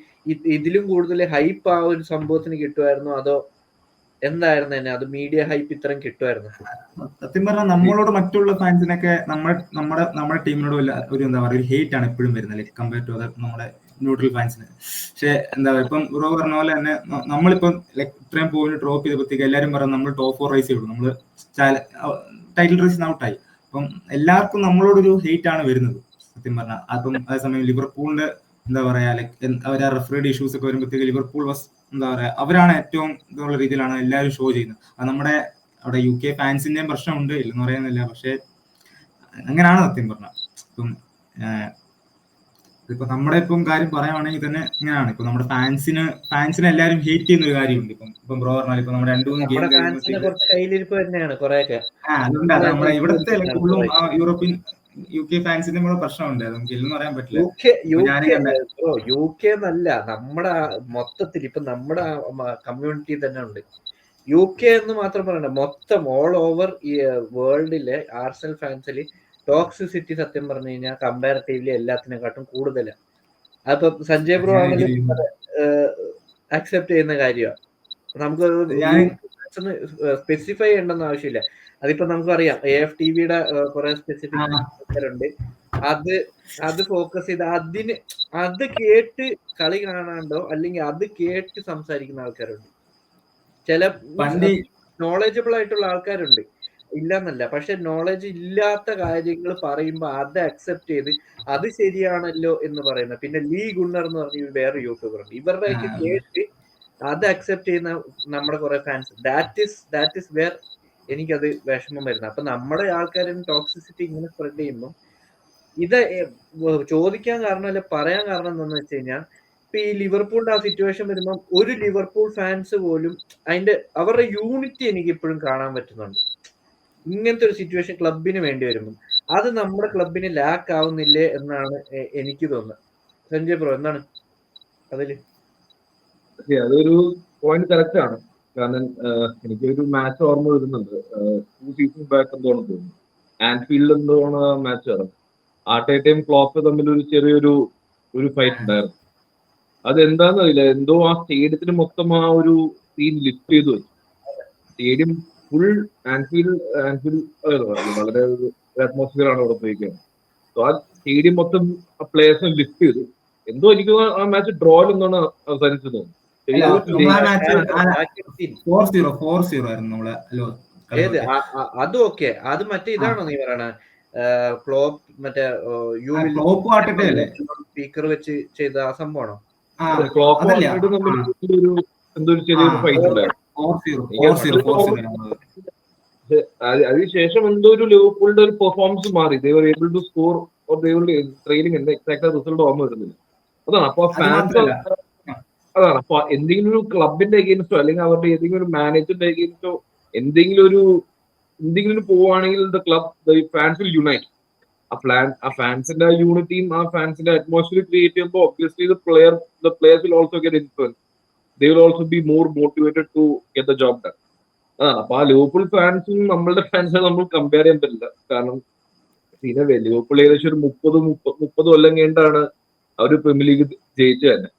S1: ഇതിലും കൂടുതൽ ഹൈപ്പ് ആ ഒരു സംഭവത്തിന് കിട്ടുമായിരുന്നോ, അതോ എന്തായിരുന്നു തന്നെ അത് മീഡിയ ഹൈപ്പ് ഇത്രയും കിട്ടുമായിരുന്നു?
S2: സത്യം പറഞ്ഞാൽ നമ്മളോട് മറ്റുള്ള ഫാൻസിനൊക്കെ നമ്മുടെ ടീമിനോട് ഒരു എന്താ പറയുക, ഒരു ഹേറ്റ് ആണ് എപ്പോഴും വരുന്നത്. ലൈക്ക് കമ്പയർ ടു നമ്മുടെ ന്യൂട്രൽ ഫാൻസിന്. പക്ഷെ എന്താ പറയുക, ഇപ്പം ബ്രോ പറഞ്ഞ പോലെ തന്നെ നമ്മളിപ്പം ഇത്രയും പോയിന്റ് ഡ്രോപ്പ് ചെയ്തപ്പോഴത്തേക്ക് എല്ലാവരും പറയും നമ്മൾ ടോപ്പ് 4 റേസ് ചെയ്തു, നമ്മൾ ടൈറ്റിൽ റേസിന് ഔട്ടായി. അപ്പം എല്ലാവർക്കും നമ്മളോടൊരു ഹെയ്റ്റ് ആണ് വരുന്നത് സത്യം പറഞ്ഞാൽ. അപ്പം അതേസമയം ലിവർപൂളിന്റെ എന്താ പറയാ അവരെ റെഫറിയുടെ ഇഷ്യൂസ് ഒക്കെ വരുമ്പോഴത്തേക്ക് ലിവർപൂൾ എന്താ പറയാ അവരാണ് ഏറ്റവും ഇതുള്ള രീതിയിലാണ് എല്ലാവരും ഷോ ചെയ്യുന്നത്. അത് നമ്മുടെ അവിടെ UK ഫാൻസിന്റെയും പ്രശ്നമുണ്ട്, ഇല്ലെന്ന് പറയുന്നില്ല, പക്ഷെ അങ്ങനെയാണ് സത്യം പറഞ്ഞാൽ. ഇപ്പം ഇപ്പൊ നമ്മുടെ ഇപ്പം കാര്യം പറയുവാണെങ്കിൽ തന്നെ ഇങ്ങനെയാണ്. ഇപ്പൊ നമ്മുടെ ഫാൻസിനെ എല്ലാവരും ഹേറ്റ് ചെയ്യുന്ന ഒരു കാര്യമുണ്ട്. ഇപ്പം ബ്രോ പറഞ്ഞാൽ ഇപ്പൊ നമ്മുടെ 2-3 ഗെയിം
S1: കുറച്ച് കയ്യിലിരിപ്പ് തന്നെയാണ് കുറെയൊക്കെ.
S2: അതുകൊണ്ട് അത് നമ്മുടെ ഇവിടുത്തെ ഫുള്ളും യൂറോപ്യൻ UK ഫാൻസിന്റെ കൂടെ പ്രശ്നമുണ്ട്. അത് നമുക്ക് ഇല്ലെന്ന് പറയാൻ പറ്റില്ല.
S1: UK എന്നല്ല, നമ്മുടെ മൊത്തത്തിൽ ഇപ്പൊ നമ്മുടെ കമ്മ്യൂണിറ്റി തന്നെ ഉണ്ട്. UK എന്ന് മാത്രം പറയണ്ട, മൊത്തം ഓൾ ഓവർ ഈ വേൾഡിലെ ആർസണൽ ഫാൻസിൽ ടോക്സിസിറ്റി സത്യം പറഞ്ഞു കഴിഞ്ഞാൽ കമ്പാരിറ്റീവ്ലി എല്ലാത്തിനെക്കാട്ടും കൂടുതലാണ്. അതിപ്പോ സഞ്ജയ് ബ്രോ ആണെങ്കിലും അക്സെപ്റ്റ് ചെയ്യുന്ന കാര്യമാണ്. നമുക്ക് സ്പെസിഫൈ ചെയ്യേണ്ടെന്ന് ആവശ്യമില്ല. അതിപ്പോ നമുക്കറിയാം AFTVയുടെ കുറെ സ്പെസിഫിക് ആൾക്കാരുണ്ട്. അത് ഫോക്കസ് ചെയ്ത് അത് കേട്ട് കളി കാണാണ്ടോ അല്ലെങ്കിൽ അത് കേട്ട് സംസാരിക്കുന്ന ആൾക്കാരുണ്ട്. ചില നോളജബിൾ ആയിട്ടുള്ള ആൾക്കാരുണ്ട്, ഇല്ലെന്നല്ല, പക്ഷെ നോളജ് ഇല്ലാത്ത കാര്യങ്ങൾ പറയുമ്പോൾ അത് അക്സെപ്റ്റ് ചെയ്ത് അത് ശരിയാണല്ലോ എന്ന് പറയുന്നത്. പിന്നെ ലീ ഗുണ്ണർ എന്ന് പറഞ്ഞ വേറെ യൂട്യൂബർ ഉണ്ട്, ഇവരുടെയൊക്കെ കേട്ട് അത് അക്സെപ്റ്റ് ചെയ്യുന്ന നമ്മുടെ കുറെ ഫാൻസ്. ദാറ്റ് ഇസ് വേർ എനിക്കത് വിഷമം വരുന്നത്. അപ്പൊ നമ്മുടെ ആൾക്കാരും ടോക്സിസിറ്റി ഇങ്ങനെ സ്പ്രെഡ് ചെയ്യുമ്പോൾ ഇത് ചോദിക്കാൻ കാരണം അല്ലെ പറയാൻ കാരണം എന്താണെന്ന് വെച്ച് കഴിഞ്ഞാൽ, ഇപ്പൊ ഈ ലിവർപൂളിന്റെ ആ സിറ്റുവേഷൻ വരുമ്പോൾ ഒരു ലിവർപൂൾ ഫാൻസ് പോലും അവരുടെ യൂണിറ്റി എനിക്ക് ഇപ്പോഴും കാണാൻ പറ്റുന്നുണ്ട്. ഇങ്ങനത്തെ ഒരു സിറ്റുവേഷൻ ക്ലബിന് വേണ്ടി വരുമ്പോൾ അത് നമ്മുടെ ക്ലബിന് ലാക്ക് ആവുന്നില്ലേ എന്നാണ് എനിക്ക് തോന്നുന്നത്. സഞ്ജയ് ബ്രോ എന്താണ് അതില്?
S3: അതൊരു പോയിന്റ് കറക്റ്റ് ആണ്. കാരണം എനിക്കൊരു മാച്ച് ഓർമ്മ വരുന്നുണ്ട്, 2 സീസൺ ബാക്ക് എന്തോണം തോന്നുന്നു, ആൻഫീൽഡ് എന്തോണ മാച്ച് നടന്നു. ആർട്ടേറ്റയും ക്ലോപ്പ് തമ്മിൽ ഒരു ചെറിയൊരു ഫൈറ്റ് ഉണ്ടായിരുന്നു. അതെന്താന്നറിയില്ല, എന്തോ ആ സ്റ്റേഡിയത്തിന് മൊത്തം ആ ഒരു സീൻ ലിഫ്റ്റ് ചെയ്തു വെച്ചു. സ്റ്റേഡിയം ഫുൾ ആൻഫീൽഡ് വളരെ ഒരു അറ്റ്മോസ്ഫിയർ ആണ് അവിടെ ഉപയോഗിക്കുന്നത്. സോ ആ സ്റ്റേഡിയം മൊത്തം ആ പ്ലേയേഴ്സിനെ ലിഫ്റ്റ് ചെയ്തു. എന്തോ എനിക്ക് ആ മാച്ച് ഡ്രോയിൽ നിന്നാണ് അവസാനിച്ചത്.
S1: അത് ഓക്കെ, അത് മറ്റേ ഇതാണോ നീ പറയണ ക്ലോപ്പ് മറ്റേ സ്പീക്കർ വെച്ച് ചെയ്ത ആ സംഭവമാണോ?
S3: ക്ലോപ്പ് എന്തോ ഒരു ചെറിയൊരു ഫൈറ്റ് ഉണ്ടായിരുന്നു. അതിനുശേഷം എന്തോ ഒരു ലിവർപൂളിന്റെ ഒരു പെർഫോമൻസ് മാറി. They were able to score or they were training എന്താ എക്സാക്ട് റിസൾട്ട് ഓർമ്മ വരുന്നില്ല. അതാണ് അപ്പൊ ഫാൻസ് അതാണ് അപ്പൊ എന്തെങ്കിലും ഒരു ക്ലബിന്റെ അഗെയിൻസ്റ്റോ അല്ലെങ്കിൽ അവരുടെ ഏതെങ്കിലും ഒരു മാനേജറിന്റെ അഗെയിൻസ്റ്റോ എന്തെങ്കിലും ഒരു പോവുകയാണെങ്കിൽ the club fans will unite. ആ ഫാൻസിന്റെ യൂണിറ്റിയും ആ ഫാൻസിന്റെ അറ്റ്മോസ്ഫിയർ ക്രിയേറ്റ് ചെയ്യുമ്പോൾ obviously the players will also get influence. They will also be more motivated to get the job done. അപ്പൊ ആ ലിവർപൂൾ ഫാൻസും നമ്മളുടെ ഫാൻസും നമ്മൾ കമ്പയർ ചെയ്യാൻ പറ്റില്ല. കാരണം പിന്നെ ലിവർപൂൾ ഏകദേശം ഒരു 30 കൊല്ലം കഴിഞ്ഞിട്ടാണ് അവർ പ്രീമിയർ ലീഗ് ജയിച്ചു തന്നെ.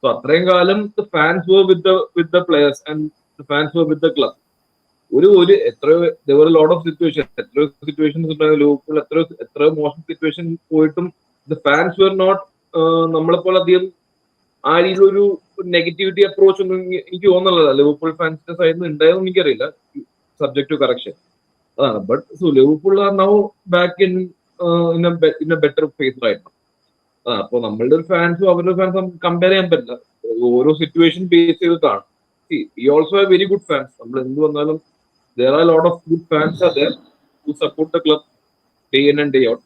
S3: സോ അത്രയും കാലം the fans were with the players and the fans were with the club. എത്രയോ ലോട്ട് ഓഫ് സിറ്റുവേഷൻസ് ലിവർപൂൾ എത്രയോ മോശം സിറ്റുവേഷൻ പോയിട്ടും ദ ഫാൻസ് വർ നോട്ട് നമ്മളെപ്പോലെ അധികം ആ രീതിയിലൊരു നെഗറ്റിവിറ്റി അപ്രോച്ച് ഒന്നും എനിക്ക് തോന്നുന്നില്ല ലിവർപൂൾ ഫാൻസിന്റെ സൈഡിൽ നിന്ന് ഉണ്ടായെന്ന് എനിക്കറിയില്ല, സബ്ജക്ട് ടു കറക്ഷൻ. അതാണ്. But so Liverpool are now back in a better phase right now. അപ്പൊ നമ്മളുടെ ഒരു ഫാൻസും അവരുടെ ഫാൻസും കമ്പയർ ചെയ്യാൻ പറ്റില്ല. ഓരോ സിറ്റുവേഷൻ ബേസ് ചെയ്തിട്ടാണ്. We also have very good fans. നമ്മൾ എന്ത് വന്നാലും there are a lot of good fans are there who support the club day in and day out.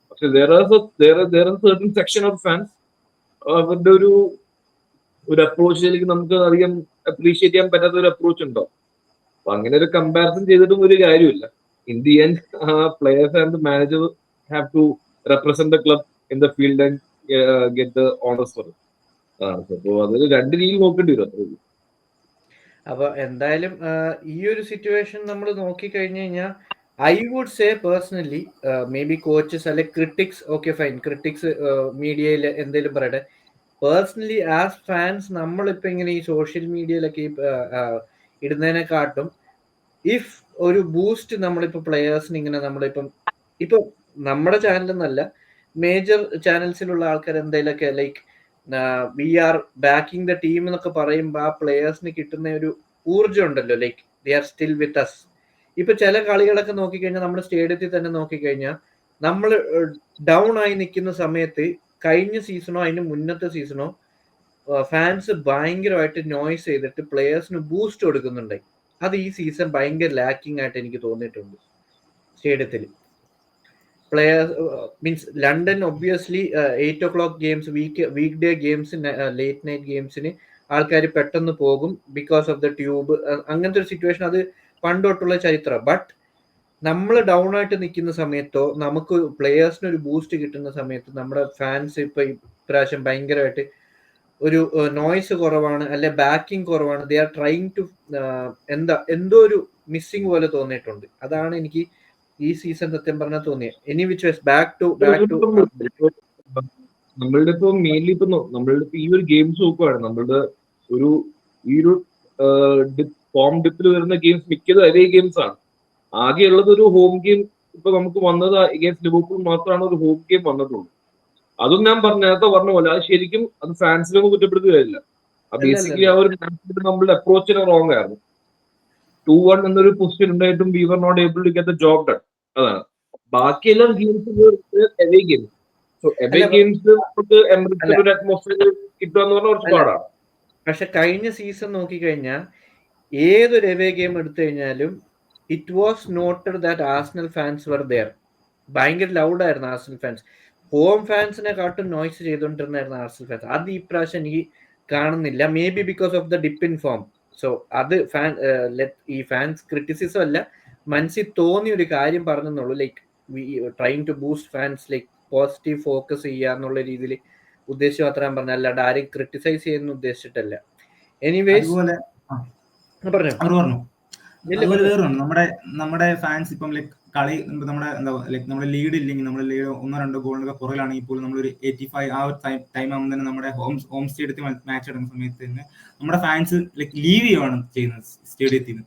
S3: പക്ഷെ there are a certain section of fans അവരുടെ ഒരു അപ്രോച്ചിലേക്ക് നമുക്ക് അധികം appreciate ചെയ്യാൻ പറ്റാത്ത ഒരു അപ്രോച്ച് ഉണ്ടോ. അപ്പൊ അങ്ങനെ ഒരു കമ്പാരിസൺ ചെയ്തിട്ടും ഒരു കാര്യമില്ല. In the end players and manager have to represent the club in the field and get the honours for it. അപ്പൊ അതിൽ രണ്ട് രീതിയിൽ നോക്കേണ്ടി വരും. അത്രേ ഉള്ളൂ.
S1: അപ്പൊ എന്തായാലും ഈ ഒരു സിറ്റുവേഷൻ നമ്മൾ നോക്കിക്കഴിഞ്ഞു കഴിഞ്ഞാൽ I would say personally may be coaches അല്ലെ ക്രിട്ടിക്സ്, ഓക്കെ ഫൈൻ, ക്രിട്ടിക്സ് മീഡിയയിൽ എന്തെങ്കിലും പറയട്ടെ. പേഴ്സണലി ആസ് ഫാൻസ് നമ്മളിപ്പോ ഇങ്ങനെ ഈ സോഷ്യൽ മീഡിയയിലൊക്കെ ഇടുന്നതിനെക്കാട്ടും ഇഫ് ഒരു ബൂസ്റ്റ് നമ്മളിപ്പോ പ്ലെയേഴ്സിന് ഇങ്ങനെ ഇപ്പൊ നമ്മുടെ ചാനൽ എന്നല്ല മേജർ ചാനൽസിലുള്ള ആൾക്കാർ എന്തെങ്കിലുമൊക്കെ like we are backing the team എന്നൊക്കെ പറയുമ്പോൾ ആ പ്ലെയേഴ്സിന് കിട്ടുന്ന ഒരു ഊർജ്ജം ഉണ്ടല്ലോ, like they are still with us. ഇപ്പൊ ചില കളികളൊക്കെ നോക്കിക്കഴിഞ്ഞാൽ നമ്മുടെ സ്റ്റേഡിയത്തിൽ തന്നെ നോക്കിക്കഴിഞ്ഞാൽ നമ്മൾ ഡൗൺ ആയി നിൽക്കുന്ന സമയത്ത് കഴിഞ്ഞ സീസണോ അതിന് മുന്നത്തെ സീസണോ ഫാൻസ് ഭയങ്കരമായിട്ട് നോയ്സ് ചെയ്തിട്ട് പ്ലെയേഴ്സിന് ബൂസ്റ്റ് കൊടുക്കുന്നുണ്ടായി. അത് ഈ സീസൺ ഭയങ്കര ലാക്കിംഗ് ആയിട്ട് എനിക്ക് തോന്നിയിട്ടുണ്ട് സ്റ്റേഡിയത്തിൽ. Players means London obviously 8 o'clock games, week day ഗെയിംസിന്, ലേറ്റ് നൈറ്റ് ഗെയിംസിന് ആൾക്കാർ പെട്ടെന്ന് പോകും ബിക്കോസ് ഓഫ് ദ ട്യൂബ്. അങ്ങനത്തെ ഒരു സിറ്റുവേഷൻ അത് പണ്ടോട്ടുള്ള ചരിത്രം. ബട്ട് നമ്മൾ ഡൗൺ ആയിട്ട് നിൽക്കുന്ന സമയത്തോ നമുക്ക് പ്ലെയേഴ്സിന് ഒരു ബൂസ്റ്റ് കിട്ടുന്ന സമയത്ത് നമ്മുടെ ഫാൻസ് ഇപ്പൊ ഇപ്രാവശ്യം ഭയങ്കരമായിട്ട് ഒരു നോയ്സ് കുറവാണ്, അല്ലെ ബാക്കിംഗ് കുറവാണ്. ദേ ആർ ട്രൈങ് ടു എന്തോ ഒരു മിസ്സിംഗ് പോലെ തോന്നിയിട്ടുണ്ട്. അതാണ് എനിക്ക് ഈ സീസൺ സത്യം പറഞ്ഞാൽ തോന്നിയത്. Any which ways back to
S3: നമ്മളുടെ ഇപ്പൊ മെയിൻലി ഇപ്പൊ നമ്മളുടെ ഈ ഒരു ഗെയിംസ് നോക്കുവാണ്, നമ്മളുടെ ഈ ഒരു ഫോം ഡിപ്പിൽ വരുന്ന ഗെയിംസ് മിക്കതും അതേ ഗെയിംസ് ആണ്. ആകെയുള്ളത് ഒരു ഹോം ഗെയിം ഇപ്പൊ നമുക്ക് വന്നത് അഗേൻസ്റ്റ് ലിവർപൂൾ മാത്രമാണ് ഒരു ഹോം ഗെയിം വന്നിട്ടുള്ളൂ. അതും ഞാൻ നേരത്തെ പറഞ്ഞ പോലെ അത് ശരിക്കും അത് ഫാൻസിനൊന്നും കുറ്റപ്പെടുത്തുകയില്ല. ബേസിക്കലി ആ ഒരു നമ്മളുടെ അപ്രോച്ചിന് റോങ് ആയിരുന്നു. 2-1 എന്നൊരു പൊസിഷൻ ഉണ്ടായിട്ടും we were not able to get the job done. അതാണ്. ബാക്കിയെല്ലാം games away games. So away games നമുക്ക് എമിറേറ്റ്സിൽ ഒരു അറ്റ്മോസ്ഫിയർ കിട്ടുക എന്ന് പറഞ്ഞാൽ കുറച്ച് പാടാണ്.
S1: പക്ഷെ കഴിഞ്ഞ സീസൺ നോക്കിക്കഴിഞ്ഞാൽ ഏതൊരു എവേ ഗെയിം എടുത്തു കഴിഞ്ഞാലും it was noted that Arsenal fans were there. ഭയങ്കര ലൗഡായിരുന്നു ആർസണൽ ഫാൻസ്. ഹോം ഫാൻസിനെ കാട്ടും നോയ്സ് ചെയ്തുകൊണ്ടിരുന്നായിരുന്നു ആർസണൽ ഫാൻസ്. അത് ഈ പ്രാവശ്യം എനിക്ക് കാണുന്നില്ല. Maybe because of the dip in form. So അത് ഈ ഫാൻസ് ക്രിറ്റിസിസം അല്ല, മനസ്സിൽ തോന്നിയ ഒരു കാര്യം പറഞ്ഞെന്നുള്ളൂ. Like trying to boost fans, like positive focus ചെയ്യുക എന്നുള്ള രീതിയിൽ ഉദ്ദേശിച്ച് മാത്രം പറഞ്ഞ, അല്ലാണ്ട് ആരെയും ക്രിട്ടിസൈസ് ചെയ്യുന്ന ഉദ്ദേശിച്ചിട്ടല്ല. എനിവേസ്
S2: പറഞ്ഞു നമ്മുടെ ഫാൻസ് ഇപ്പം ലൈക്ക് കളി നമ്മുടെ നമ്മുടെ ലീഡ് ഇല്ലെങ്കിൽ, നമ്മുടെ ലീഡ് 1-2 ഗോളിനൊക്കെ പുറകിലാണെങ്കിൽ പോലും നമ്മളൊരു 85 ആ ഒരു ടൈം ആകുമ്പോൾ തന്നെ നമ്മുടെ ഹോം സ്റ്റേഡിയത്തിൽ മാച്ച് നടക്കുന്ന സമയത്ത് തന്നെ നമ്മുടെ ഫാൻസ് ലൈക്ക് ലീവ് ചെയ്യുകയാണ് ചെയ്യുന്നത് സ്റ്റേഡിയത്തിൽ നിന്ന്.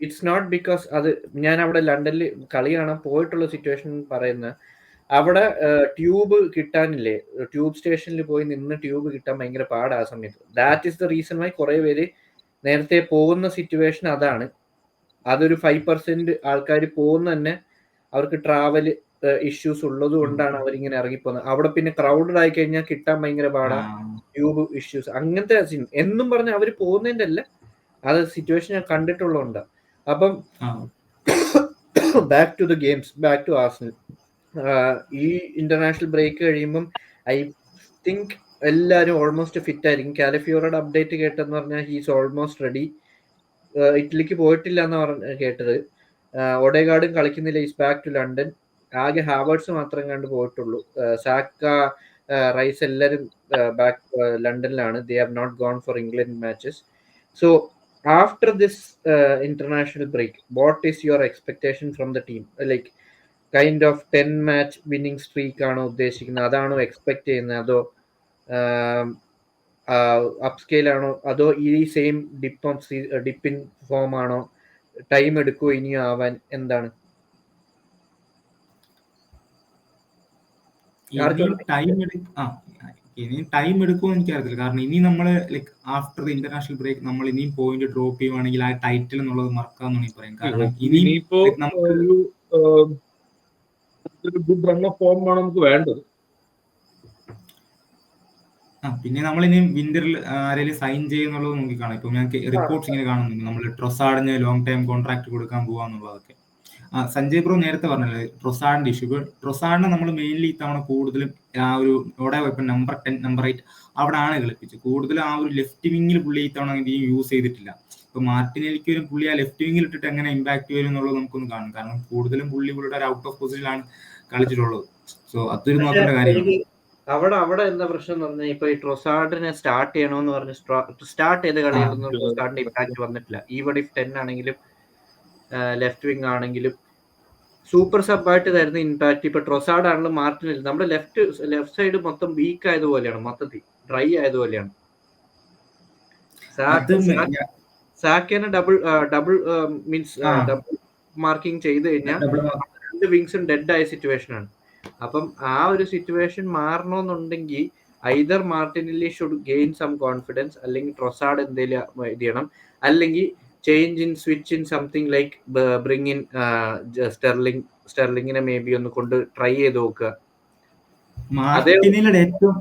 S1: ഇറ്റ്സ് നോട്ട് ബിക്കോസ് അത് ഞാൻ അവിടെ ലണ്ടനിൽ കളി കാണാൻ പോയിട്ടുള്ള സിറ്റുവേഷൻ പറയുന്ന, അവിടെ ട്യൂബ് കിട്ടാനില്ലേ, ട്യൂബ് സ്റ്റേഷനിൽ പോയി നിന്ന് ട്യൂബ് കിട്ടാൻ ഭയങ്കര പാടാ ആ സമയത്ത്. That is the reason why കുറെ പേര് നേരത്തെ പോകുന്ന സിറ്റുവേഷൻ അതാണ്. അതൊരു 5% ആൾക്കാർ പോകുന്ന തന്നെ അവർക്ക് ട്രാവൽ ഇഷ്യൂസ് ഉള്ളത് കൊണ്ടാണ് അവരിങ്ങനെ ഇറങ്ങിപ്പോകുന്നത്. അവിടെ പിന്നെ ക്രൗഡഡ് ആയി കഴിഞ്ഞാൽ കിട്ടാൻ ഭയങ്കര പാടാ, ട്യൂബ് ഇഷ്യൂസ്, അങ്ങനത്തെ എന്നും പറഞ്ഞ അവർ പോകുന്നതിന്റെ അല്ല, അത് സിറ്റുവേഷൻ ഞാൻ കണ്ടിട്ടുള്ളതുകൊണ്ട്. അപ്പം back to the games, back to Arsenal. ഈ ഇന്റർനാഷണൽ ബ്രേക്ക് കഴിയുമ്പം ഐ തിങ്ക് എല്ലാവരും ഓൾമോസ്റ്റ് ഫിറ്റ് ആയിരിക്കും. കാലഫിയോറയുടെ അപ്ഡേറ്റ് കേട്ടെന്ന് പറഞ്ഞാൽ ഹീസ് ഓൾമോസ്റ്റ് റെഡി. ഇറ്റലിക്ക് പോയിട്ടില്ല എന്ന് കേട്ടത്. ഒഡേഗാർഡും കളിക്കുന്നില്ല, ഈസ് ബാക്ക് ടു ലണ്ടൻ. ആകെ ഹാവേർട്സ് മാത്രം കണ്ട് പോയിട്ടുള്ളൂ. സാക്ക, റൈസ് എല്ലാവരും ബാക്ക് ലണ്ടനിലാണ്. They have not gone for England matches. So after this international break, what is your expectation from the team? Like kind of 10 match winning streak ആണോ ഉദ്ദേശിക്കുന്നത്? അതാണോ expect ചെയ്യുന്നത്? അതോ അപ്സ്കെയിൽ ആണോ? അതോ ഈ സെയിം ഡിപ്പ് ഇൻ ഫോം ആണോ? Time എടുക്കുമോ ഇനിയും ആവാൻ? എന്താണ്
S2: ഇനി ടൈം എടുക്കുമോ എനിക്കറിയത്തില്ല. കാരണം ഇനി നമ്മള് like after the international break നമ്മൾ ഇനിയും പോയിന്റ് ഡ്രോപ്പ് ചെയ്യുവാണെങ്കിൽ ആ ടൈറ്റിൽ എന്നുള്ളത് മറക്കാമെന്നാണ് പറയാം. കാരണം
S3: ഇനിയിപ്പോ ഒരു ഗുഡ് റൺ ഓഫ് ഫോം ആണ് നമുക്ക് വേണ്ടത്.
S2: പിന്നെ നമ്മളിനി വിന്ററിൽ ആരെങ്കിലും സൈൻ ചെയ്യുന്നുള്ളത് നോക്കി കാണാം. ഇപ്പൊ ഞാൻ റിപ്പോർട്ട്സ് ഇങ്ങനെ കാണുന്നുണ്ട്, നമ്മൾ ട്രൊസാർഡിന് ലോങ് ടൈം കോൺട്രാക്ട് കൊടുക്കാൻ പോവാന്നുള്ളതൊക്കെ. സഞ്ജയ് ബ്രോ നേരത്തെ പറഞ്ഞല്ലേ ട്രൊസാർഡിന്റെ ഇഷ്യൂ. ഇപ്പൊ ട്രൊസാർഡിനെ നമ്മൾ മെയിൻലി ഇത്തവണ കൂടുതലും ആ ഒരു ഇവിടെ ഇപ്പൊ നമ്പർ 10, നമ്പർ 8 അവിടെ ആണ് കളിപ്പിച്ചത്. കൂടുതലും ആ ഒരു ലെഫ്റ്റ് വിങ്ങിൽ പുള്ളി ഇത്തവണ യൂസ് ചെയ്തിട്ടില്ല. ഇപ്പൊ മാർട്ടിനെലിക്ക് ഒരു പുള്ളി ആ ലെഫ്റ്റ് വിങ്ങിൽ ഇട്ടിട്ട് എങ്ങനെ ഇമ്പാക്ട് വരും എന്നുള്ളത് നമുക്കൊന്ന് കാണും. കാരണം കൂടുതലും പുള്ളികളുടെ ഒരു ഔട്ട് ഓഫ് പൊസിഷനിലാണ് കളിച്ചിട്ടുള്ളത്. സോ അതൊരു നോക്കേണ്ട കാര്യമാണ്.
S1: അവിടെ എന്താ പ്രശ്നം എന്ന് പറഞ്ഞാൽ, ഇപ്പൊ ഈ ട്രൊസാർഡിനെ സ്റ്റാർട്ട് ചെയ്യണമെന്ന് പറഞ്ഞ് സ്റ്റാർട്ട് ചെയ്ത കളികളൊന്നും ട്രൊസാർഡിന്റെ ഇമ്പാക്ട് വന്നിട്ടില്ല. ഈവൺ ഇഫ് 10 ആണെങ്കിലും ലെഫ്റ്റ് വിങ് ആണെങ്കിലും സൂപ്പർ സബ് ആയിട്ട് തരുന്ന ഇമ്പാക്ട് ഇപ്പൊ ട്രൊസാർഡ് ആണെങ്കിലും മാർട്ടിനിൽ നമ്മുടെ ലെഫ്റ്റ് സൈഡ് മൊത്തം വീക്ക് ആയതുപോലെയാണ്, മൊത്തത്തിൽ ഡ്രൈ ആയതുപോലെയാണ്. സാക്കിനെ ഡബിൾ മീൻസ് ഡബിൾ മാർക്കിംഗ് ചെയ്ത് കഴിഞ്ഞാൽ 2 വിങ്സും ഡെഡ് ആയ സിറ്റുവേഷൻ ആണ്. അപ്പം ആ ഒരു സിറ്റുവേഷൻ മാറണമെന്നുണ്ടെങ്കിൽ either Martinelli should gain some confidence, അല്ലെങ്കിൽ ട്രൊസാർഡ് എന്തെങ്കിലും ഇത് ചെയ്യണം, അല്ലെങ്കിൽ change in switch in something like bring in സ്റ്റെർലിങ്ങിനെ മേ ബി ഒന്ന് കൊണ്ട് ട്രൈ ചെയ്ത് നോക്കുക.
S2: മാർട്ടിനെല്ലിയുടെ ഏറ്റവും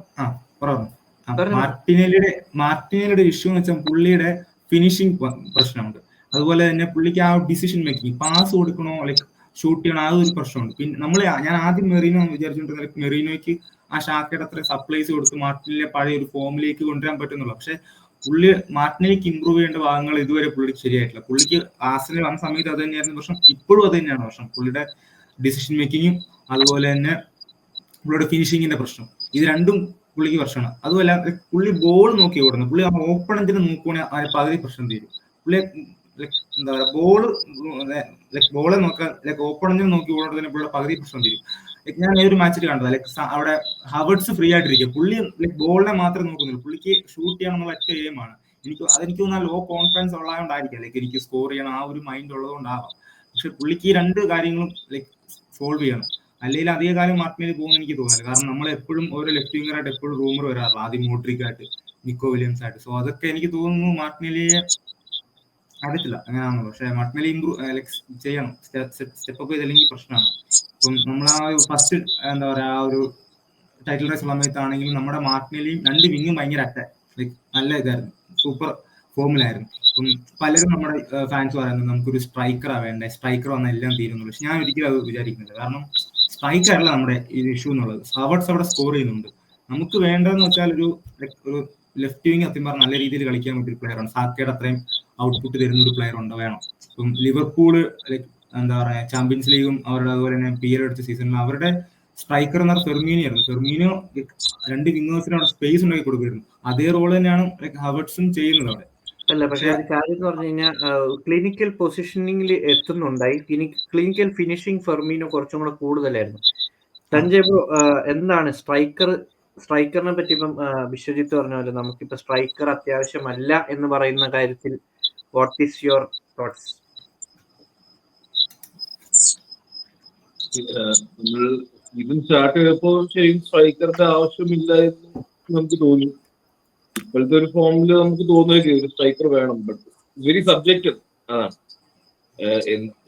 S2: മാർട്ടിനെല്ലിയുടെ ഇഷ്യൂ എന്ന് വെച്ചാൽ പുള്ളിയുടെ ഫിനിഷിംഗ് പ്രശ്നമുണ്ട്. അതുപോലെ തന്നെ പുള്ളിക്ക് ആ ഡിസിഷൻ മേക്കിംഗ്, പാസ് കൊടുക്കണോ ലൈക്ക് ഷൂട്ട് ചെയ്യണോ, ആ ഒരു പ്രശ്നമുണ്ട്. പിന്നെ ഞാൻ ആദ്യം മെറീനോ വിചാരിച്ചിട്ടുണ്ട് മെറീനോയ്ക്ക് ആ ഷാക്കയുടെ അത്ര സപ്ലൈസ് കൊടുത്ത് മാർട്ടിനെ പഴയ ഒരു ഫോമിലേക്ക് കൊണ്ടുവരാൻ പറ്റുന്നുള്ളൂ. പക്ഷെ മാർട്ടിനേക്ക് ഇമ്പ്രൂവ് ചെയ്യേണ്ട ഭാഗങ്ങൾ ഇതുവരെ പുള്ളിക്ക് ശരിയായിട്ടില്ല. പുള്ളിക്ക് ആർസനൽ വന്ന സമയത്ത് അത് തന്നെയായിരുന്നു പ്രശ്നം, ഇപ്പോഴും അത് തന്നെയാണ് പ്രശ്നം. പുള്ളിയുടെ ഡിസിഷൻ മേക്കിങ്ങും അതുപോലെ തന്നെ പുള്ളിയുടെ ഫിനിഷിങ്ങിന്റെ പ്രശ്നം, ഇത് രണ്ടും പുള്ളിക്ക് പ്രശ്നമാണ്. അതുമല്ല പുള്ളി ബോൾ നോക്കി ഓടുന്നു. പുള്ളി ആ ഓപ്പണന്റിന് നോക്കുവാണെങ്കിൽ അതിന് പകുതി പ്രശ്നം തീരും. പുള്ളി എന്താ പറയുക, ബോളെ നോക്കാൻ ഓപ്പണന്റിന് നോക്കി ഓടുന്നതിന് പുള്ളിയുടെ പകുതി പ്രശ്നം തീരും. ഞാൻ ഈ ഒരു മാച്ചിൽ കണ്ടത് അവിടെ ഹവേർട്സ് ഫ്രീ ആയിട്ടിരിക്കുക, പുള്ളി ബോളിനെ മാത്രമേ നോക്കുന്നുള്ളൂ. പുള്ളിക്ക് ഷൂട്ട് ചെയ്യണം എന്നുള്ള ഒറ്റ എയിമാണ്. അതെനിക്ക് തോന്നുന്ന ലോ കോൺഫിഡൻസ് ഉള്ളതുകൊണ്ടായിരിക്കാം, എനിക്ക് സ്കോർ ചെയ്യണം ആ ഒരു മൈൻഡ് ഉള്ളതുകൊണ്ടാവാം. പക്ഷെ പുള്ളിക്ക് ഈ രണ്ട് കാര്യങ്ങളും സോൾവ് ചെയ്യണം, അല്ലെങ്കിൽ അധിക കാലം മാർട്ടിനേലി പോകുന്ന എനിക്ക് തോന്നുന്നില്ല. കാരണം നമ്മൾ എപ്പോഴും ഓരോ ലെഫ്റ്റ് വിംഗറായിട്ട് എപ്പോഴും റൂമർ വരാറില്ല, ആദ്യം മോഡ്രിക് ആയിട്ട്, നിക്കോ വില്യംസ് ആയിട്ട്. സോ അതൊക്കെ എനിക്ക് തോന്നുന്നു മാർട്ടിനേലിയെ അറിയത്തില്ല അങ്ങനെയാണല്ലോ. പക്ഷെ മാർട്ടിനേലി ഇമ്പ്രൂവ് ചെയ്യണം, സ്റ്റെപ്പ് അപ്പ് ചെയ്തില്ലെങ്കിൽ പ്രശ്നമാണ്. ഇപ്പം നമ്മൾ ആ ഒരു ഫസ്റ്റ് എന്താ പറയാ ആ ഒരു ടൈറ്റിൽ റേസ് സമയത്താണെങ്കിലും നമ്മുടെ മാർട്ടിനേലിയും രണ്ട് വിങ്ങും ഭയങ്കര നല്ല ഇതായിരുന്നു, സൂപ്പർ ഫോമിലായിരുന്നു. ഇപ്പം പലരും നമ്മുടെ ഫാൻസ് പറയുന്നത് നമുക്കൊരു സ്ട്രൈക്കറാ വേണ്ടേ, സ്ട്രൈക്കർ വന്നാൽ എല്ലാം തീരുന്നുള്ളൂ. പക്ഷെ ഞാൻ ഒരിക്കലും അത് വിചാരിക്കുന്നില്ല. കാരണം സ്ട്രൈക്കറല്ല നമ്മുടെ ഈ ഇഷ്യൂ എന്നുള്ളത്. ഹവേർട്സ് അവിടെ സ്കോർ ചെയ്യുന്നുണ്ട്. നമുക്ക് വേണ്ടതെന്ന് വെച്ചാൽ ഒരു ലെഫ്റ്റ് വിങ് സത്യം പറഞ്ഞാൽ നല്ല രീതിയിൽ കളിക്കാൻ പറ്റിയ ഒരു പ്ലെയറാണ്. സാക്കയുടെ അത്രയും ഔട്ട്പുട്ട് തരുന്ന ഒരു പ്ലെയർ ഉണ്ട്, വേണം. ഇപ്പം ലിവർപൂള് എന്താ പറയാ ചാമ്പ്യൻസ് ലീഗും അവരുടെ അതുപോലെ തന്നെ പിയർ എടുത്ത സീസണിൽ അവരുടെ സ്ട്രൈക്കർ എന്ന് പറഞ്ഞാൽ ഫെർമീനിയോ ആയിരുന്നു. ഫെർമീനിയോ രണ്ട് വിങ്ങേഴ്സിന് അവിടെ സ്പേസ് ഉണ്ടാക്കി കൊടുക്കുമായിരുന്നു. അതേ റോൾ തന്നെയാണ് ഹവേർട്സും ചെയ്യുന്നത് അവിടെ.
S1: അല്ല, പക്ഷെ അത് കാര്യം എന്ന് പറഞ്ഞു കഴിഞ്ഞാൽ ക്ലിനിക്കൽ പൊസിഷനിങ്ങിൽ എത്തുന്നുണ്ടായി. ക്ലിനിക്കൽ ഫിനിഷിംഗ് ഫെർമീനോ കുറച്ചും കൂടെ കൂടുതലായിരുന്നു. സഞ്ജയ് ബ്രോ, എന്താണ് സ്ട്രൈക്കറിനെ പറ്റി ഇപ്പം വിശ്വജിത്ത് പറഞ്ഞ പോലെ നമുക്കിപ്പോ സ്ട്രൈക്കർ അത്യാവശ്യമല്ല എന്ന് പറയുന്ന കാര്യത്തിൽ വാട്ട് ഈസ് യുവർ തോട്ട്സ്?
S3: നമ്മൾ ഇതും സ്റ്റാർട്ട് ചെയ്തപ്പോൾ ശരിക്കും സ്ട്രൈക്കറിന്റെ ആവശ്യമില്ല എന്ന് നമുക്ക് തോന്നി. ഇപ്പോഴത്തെ ഒരു ഫോമിൽ നമുക്ക് തോന്നുകയും ഒരു സ്ട്രൈക്കർ വേണം. ബട്ട് വെരി സബ്ജക്റ്റീവ് അതാണ്.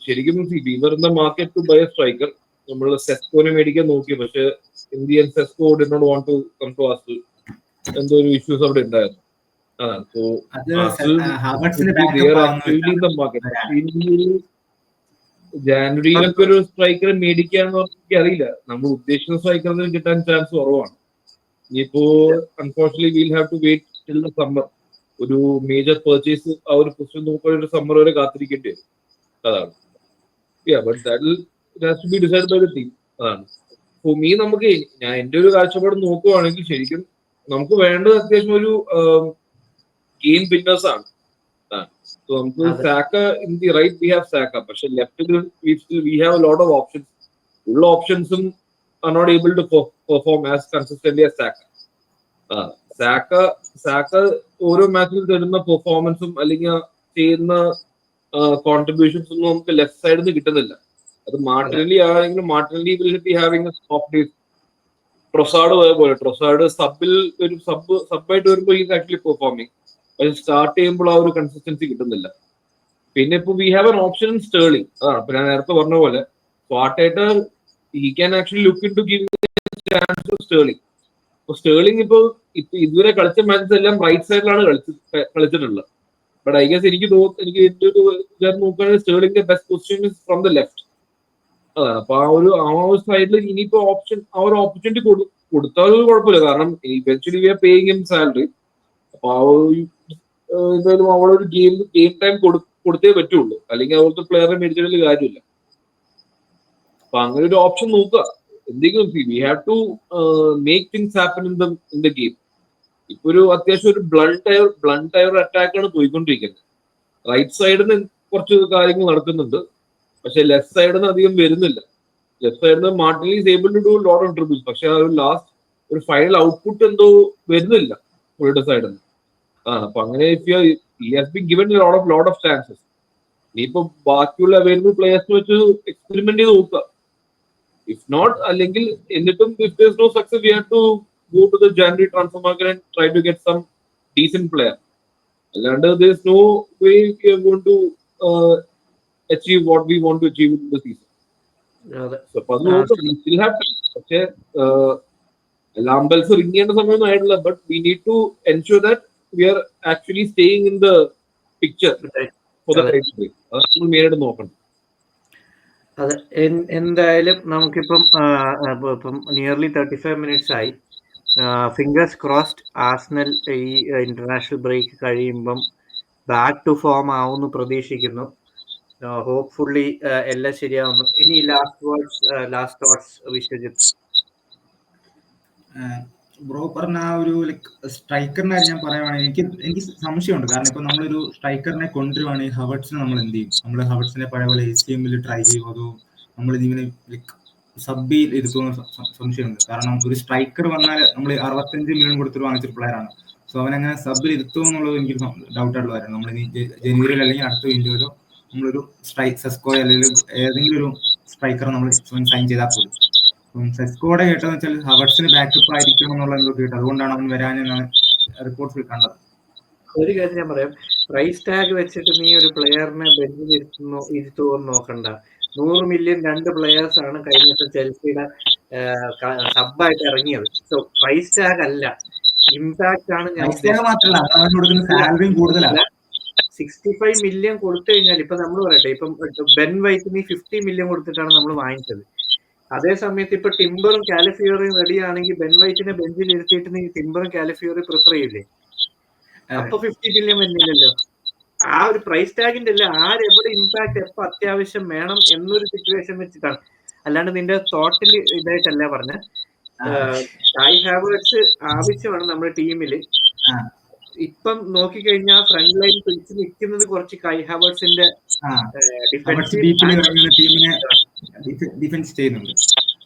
S3: ശരിക്കും liver in the market to buy a striker. നമ്മൾ സെസ്കോനെ മേടിക്കാൻ നോക്കി, പക്ഷെ Indian Sesko did not want to come to Arsenal. എന്തോ ഒരു ഇഷ്യൂസ് അവിടെ ഉണ്ടായിരുന്നു. അതാണ്. സോ ജാനുവരിയിലൊക്കെ ഒരു സ്ട്രൈക്കറെ മേടിക്കാന്ന് എനിക്ക് അറിയില്ല. നമ്മൾ ഉദ്ദേശിക്കുന്ന സ്ട്രൈക്കറിന് കിട്ടാൻ ചാൻസ് കുറവാണ്. ഇനിയിപ്പോ unfortunately will have to wait till the summer. ഒരു മേജർ പർച്ചേസ് ആ ഒരു പൊസിഷൻ നോക്കാൻ ഒരു സമ്മർ വരെ കാത്തിരിക്കേണ്ടി വരും. അതാണ്. But that has to be decide by the team. അതാണ്. ഫോർ മീ നമുക്ക് ഞാൻ എന്റെ ഒരു കാഴ്ചപ്പാട് നോക്കുവാണെങ്കിൽ ശരിക്കും നമുക്ക് വേണ്ടത് അത്യാവശ്യം ഒരു ഗെയിം വിന്നേഴ്സ് ആണ്. So നമുക്ക് Saka in the right we have Saka, പക്ഷെ ലെഫ്റ്റിൽ we have a lot of options. ഉള്ള ഓപ്ഷൻസും are not able to perform as consistently as Saka. Saka ഓരോ മാച്ചിൽ തരുന്ന പെർഫോമൻസും അല്ലെങ്കിൽ ചെയ്യുന്ന കോൺട്രിബ്യൂഷൻസ് ഒന്നും നമുക്ക് ലെഫ്റ്റ് സൈഡിൽ നിന്ന് കിട്ടുന്നില്ല. അത് മാർട്ടിനലി ആണെങ്കിലും Martinelli will be having a soft days. Trossard പോലെ ട്രൊസാർഡ് സബിൽ ഒരു സബായിട്ട് വരുമ്പോൾ ഈസ് ആക്ച്വലി പെർഫോമിങ്. പക്ഷെ സ്റ്റാർട്ട് ചെയ്യുമ്പോൾ ആ ഒരു കൺസിസ്റ്റൻസി കിട്ടുന്നില്ല. പിന്നെ ഇപ്പൊ we have an option in Sterling. അതാണ് ഇപ്പൊ ഞാൻ നേരത്തെ പറഞ്ഞ പോലെ സ്വാട്ടായിട്ട് he can actually look in to give chance to Sterling. അപ്പൊ സ്റ്റേർലിംഗ് ഇപ്പൊ ഇതുവരെ കളിച്ച മാച്ചസ് എല്ലാം റൈറ്റ് സൈഡിലാണ് കളിച്ചിട്ടുള്ളത്. ബട്ട് ഐ ഗസ് എനിക്ക് നോക്കുകയാണെങ്കിൽ സ്റ്റേർലിംഗിന്റെ best position is from the left. അതാണ്. അപ്പൊ ആ ഒരു സൈഡിൽ ഇനിയിപ്പോ ആ ഒരു ഓപ്പർച്യൂണിറ്റി കൊടുത്താലും കുഴപ്പമില്ല. കാരണം eventually we are paying him salary. അപ്പൊ ആ ഒരു എന്തായാലും അവിടെ ഒരു ഗെയിം ടൈം കൊടുത്തേ പറ്റുള്ളൂ, അല്ലെങ്കിൽ അവിടുത്തെ പ്ലെയറെ മേടിച്ചിട്ട് കാര്യമില്ല. അപ്പൊ അങ്ങനെ ഒരു ഓപ്ഷൻ നോക്കുക. എന്തെങ്കിലും we have to make things happen in the game. ഇപ്പൊ ഒരു അത്യാവശ്യം ഒരു ബ്ലണ്ട് ടയർ അറ്റാക്കാണ് പോയിക്കൊണ്ടിരിക്കുന്നത്. റൈറ്റ് സൈഡിൽ നിന്ന് കുറച്ച് കാര്യങ്ങൾ നടക്കുന്നുണ്ട്, പക്ഷെ ലെഫ്റ്റ് സൈഡിൽ നിന്ന് അധികം വരുന്നില്ല. ലെഫ്റ്റ് സൈഡിൽ നിന്ന് Martinelli is able to do lot of dribbles, പക്ഷെ ആ ഒരു ലാസ്റ്റ് ഒരു ഫൈനൽ ഔട്ട്പുട്ട് എന്തോ വരുന്നില്ല പുള്ളിയുടെ സൈഡിൽ നിന്ന്. അപ്പൊ അങ്ങനെ ലോട്ട് ഓഫ് ചാൻസസ്. ഇനിയിപ്പോ ബാക്കിയുള്ള അവൈലബിൾ പ്ലേയേഴ്സിന് വെച്ച് എക്സ്പെരിമെന്റ് ചെയ്ത് നോക്കുക. If not, അല്ലെങ്കിൽ എന്നിട്ടും if there's no success, we have to go to the January transfer market and try to get some decent player. അല്ലാണ്ട് there's no way we are going to achieve what we want to achieve in the season. So അപ്പൊ അത് നോക്കാം, we still have time. പക്ഷേ എല്ലാ അമ്പൽസ് ring ചെയ്യേണ്ട സമയമൊന്നും ആയിട്ടില്ല. But we need to ensure that we are actually staying in the picture for the time break. അതാണ് നമ്മൾ മെയിനായിട്ട് നോക്കണം.
S1: അതെ, എന്തായാലും നമുക്കിപ്പം ഇപ്പം നിയർലി 35 മിനിറ്റ്സ് ആയി. ഫിംഗേഴ്സ് ക്രോസ്ഡ് ആർസണൽ ഈ ഇന്റർനാഷണൽ ബ്രേക്ക് കഴിയുമ്പം ബാക്ക് ടു ഫോം ആവുമെന്ന് പ്രതീക്ഷിക്കുന്നു. ഹോപ്പ്ഫുള്ളി എല്ലാം ശരിയാവുന്നു. ഇനി ലാസ്റ്റ് തോട്ട്സ് വിശ്വജിത്ത്.
S2: ബ്രോ പറഞ്ഞ ആ ഒരു ലൈക്ക് സ്ട്രൈക്കറിനെ ഞാൻ പറയുവാണെങ്കിൽ എനിക്ക് സംശയമുണ്ട്. കാരണം ഇപ്പൊ നമ്മളൊരു സ്ട്രൈക്കറിനെ കൊണ്ടുവരുവാണെങ്കിൽ ഹവർട്സിനെ നമ്മൾ എന്ത് ചെയ്യും? നമ്മൾ ഹവർട്സിനെ പഴയ പോലെ ACMൽ ട്രൈ ചെയ്യുമോ, അതോ നമ്മൾ ഇതിങ്ങനെ ലൈക്ക് സബ്ബിൽ ഇരുത്തുമെന്ന് സംശയമുണ്ട്. കാരണം ഒരു സ്ട്രൈക്കർ വന്നാൽ നമ്മൾ 65 മില്യൺ കൊടുത്തിട്ട് വാങ്ങിച്ചൊരു പ്ലെയർ ആണ്. സോ അവനങ്ങനെ സബ്ബിൽ ഇരുത്തുമോ എന്നുള്ളത് എനിക്ക് ഡൗട്ട് ആയിട്ടുള്ള കാര്യമാണ്. നമ്മൾ ജനുവരിയിൽ അല്ലെങ്കിൽ അടുത്ത വിൻഡോയിലോ നമ്മളൊരു സെസ്കോ അല്ലെങ്കിൽ ഏതെങ്കിലും ഒരു സ്ട്രൈക്കർ നമ്മൾ സൈൻ ചെയ്താൽ പോലും. സെസ്കോടെ കേട്ടതെന്ന് വെച്ചാൽ ഹവർട്സിന് ബാക്കപ്പ് ആയിരിക്കണം എന്നുള്ള എന്തോ കേട്ടു. അതുകൊണ്ടാണ് അവൻ വരാനെന്നാണ് റിപ്പോർട്ട്സിൽ കണ്ടത്.
S1: ഒരു കാര്യം ഞാൻ പറയാം, പ്രൈസ് ടാഗ് വെച്ചിട്ട് നീ ഒരു പ്ലെയറിനെ ബെഞ്ചിൽ ഇരുത്തുമോ നോക്കണ്ട. 100 മില്യൺ 2 പ്ലെയേഴ്സ് ആണ് കഴിഞ്ഞ ദിവസം ചെൽസിയുടെ സബ്ബായിട്ട് ഇറങ്ങിയത്. സോ പ്രൈസ് ടാഗ് അല്ല, ഇമ്പാക്ട് ആണ്. ഞാൻ 65 മില്യൺ കൊടുത്തു കഴിഞ്ഞാൽ ഇപ്പൊ നമ്മൾ പറയട്ടെ, ഇപ്പം ബെൻ വൈറ്റിന് 50 മില്യൺ കൊടുത്തിട്ടാണ് നമ്മൾ വാങ്ങിച്ചത്. അതേ സമയത്ത് ഇപ്പൊ ടിംബറും കാലിഫിയോറിയും റെഡി ആണെങ്കിൽ ബെൻ വൈറ്റിനെ ബെഞ്ചിൽ ഇരുത്തിയിട്ട് നീ ടിംബറും കാലിഫിയോറി പ്രിഫർ ചെയ്യില്ലേ? അപ്പൊ 50 മില്യൺ വരുന്നില്ലല്ലോ. ആ ഒരു പ്രൈസ് ടാഗിന്റെ അല്ല, ആരെവിടെ ഇമ്പാക്ട് എപ്പോ അത്യാവശ്യം വേണം എന്നൊരു സിറ്റുവേഷൻ വെച്ചിട്ടാണ്. അല്ലാണ്ട് നിന്റെ തോട്ടിൽ ഇതായിട്ടല്ല പറഞ്ഞ. കൈ ഹാവേർട്സ് ആവശ്യമാണ് നമ്മുടെ ടീമില്. ഇപ്പം നോക്കിക്കഴിഞ്ഞാൽ ഫ്രണ്ട് ലൈൻ പിടിച്ച് നിൽക്കുന്നത് കുറച്ച് കൈ ഹാവേർട്സിന്റെ
S2: ഡിഫൻസ് ചെയ്യുന്നുണ്ട്.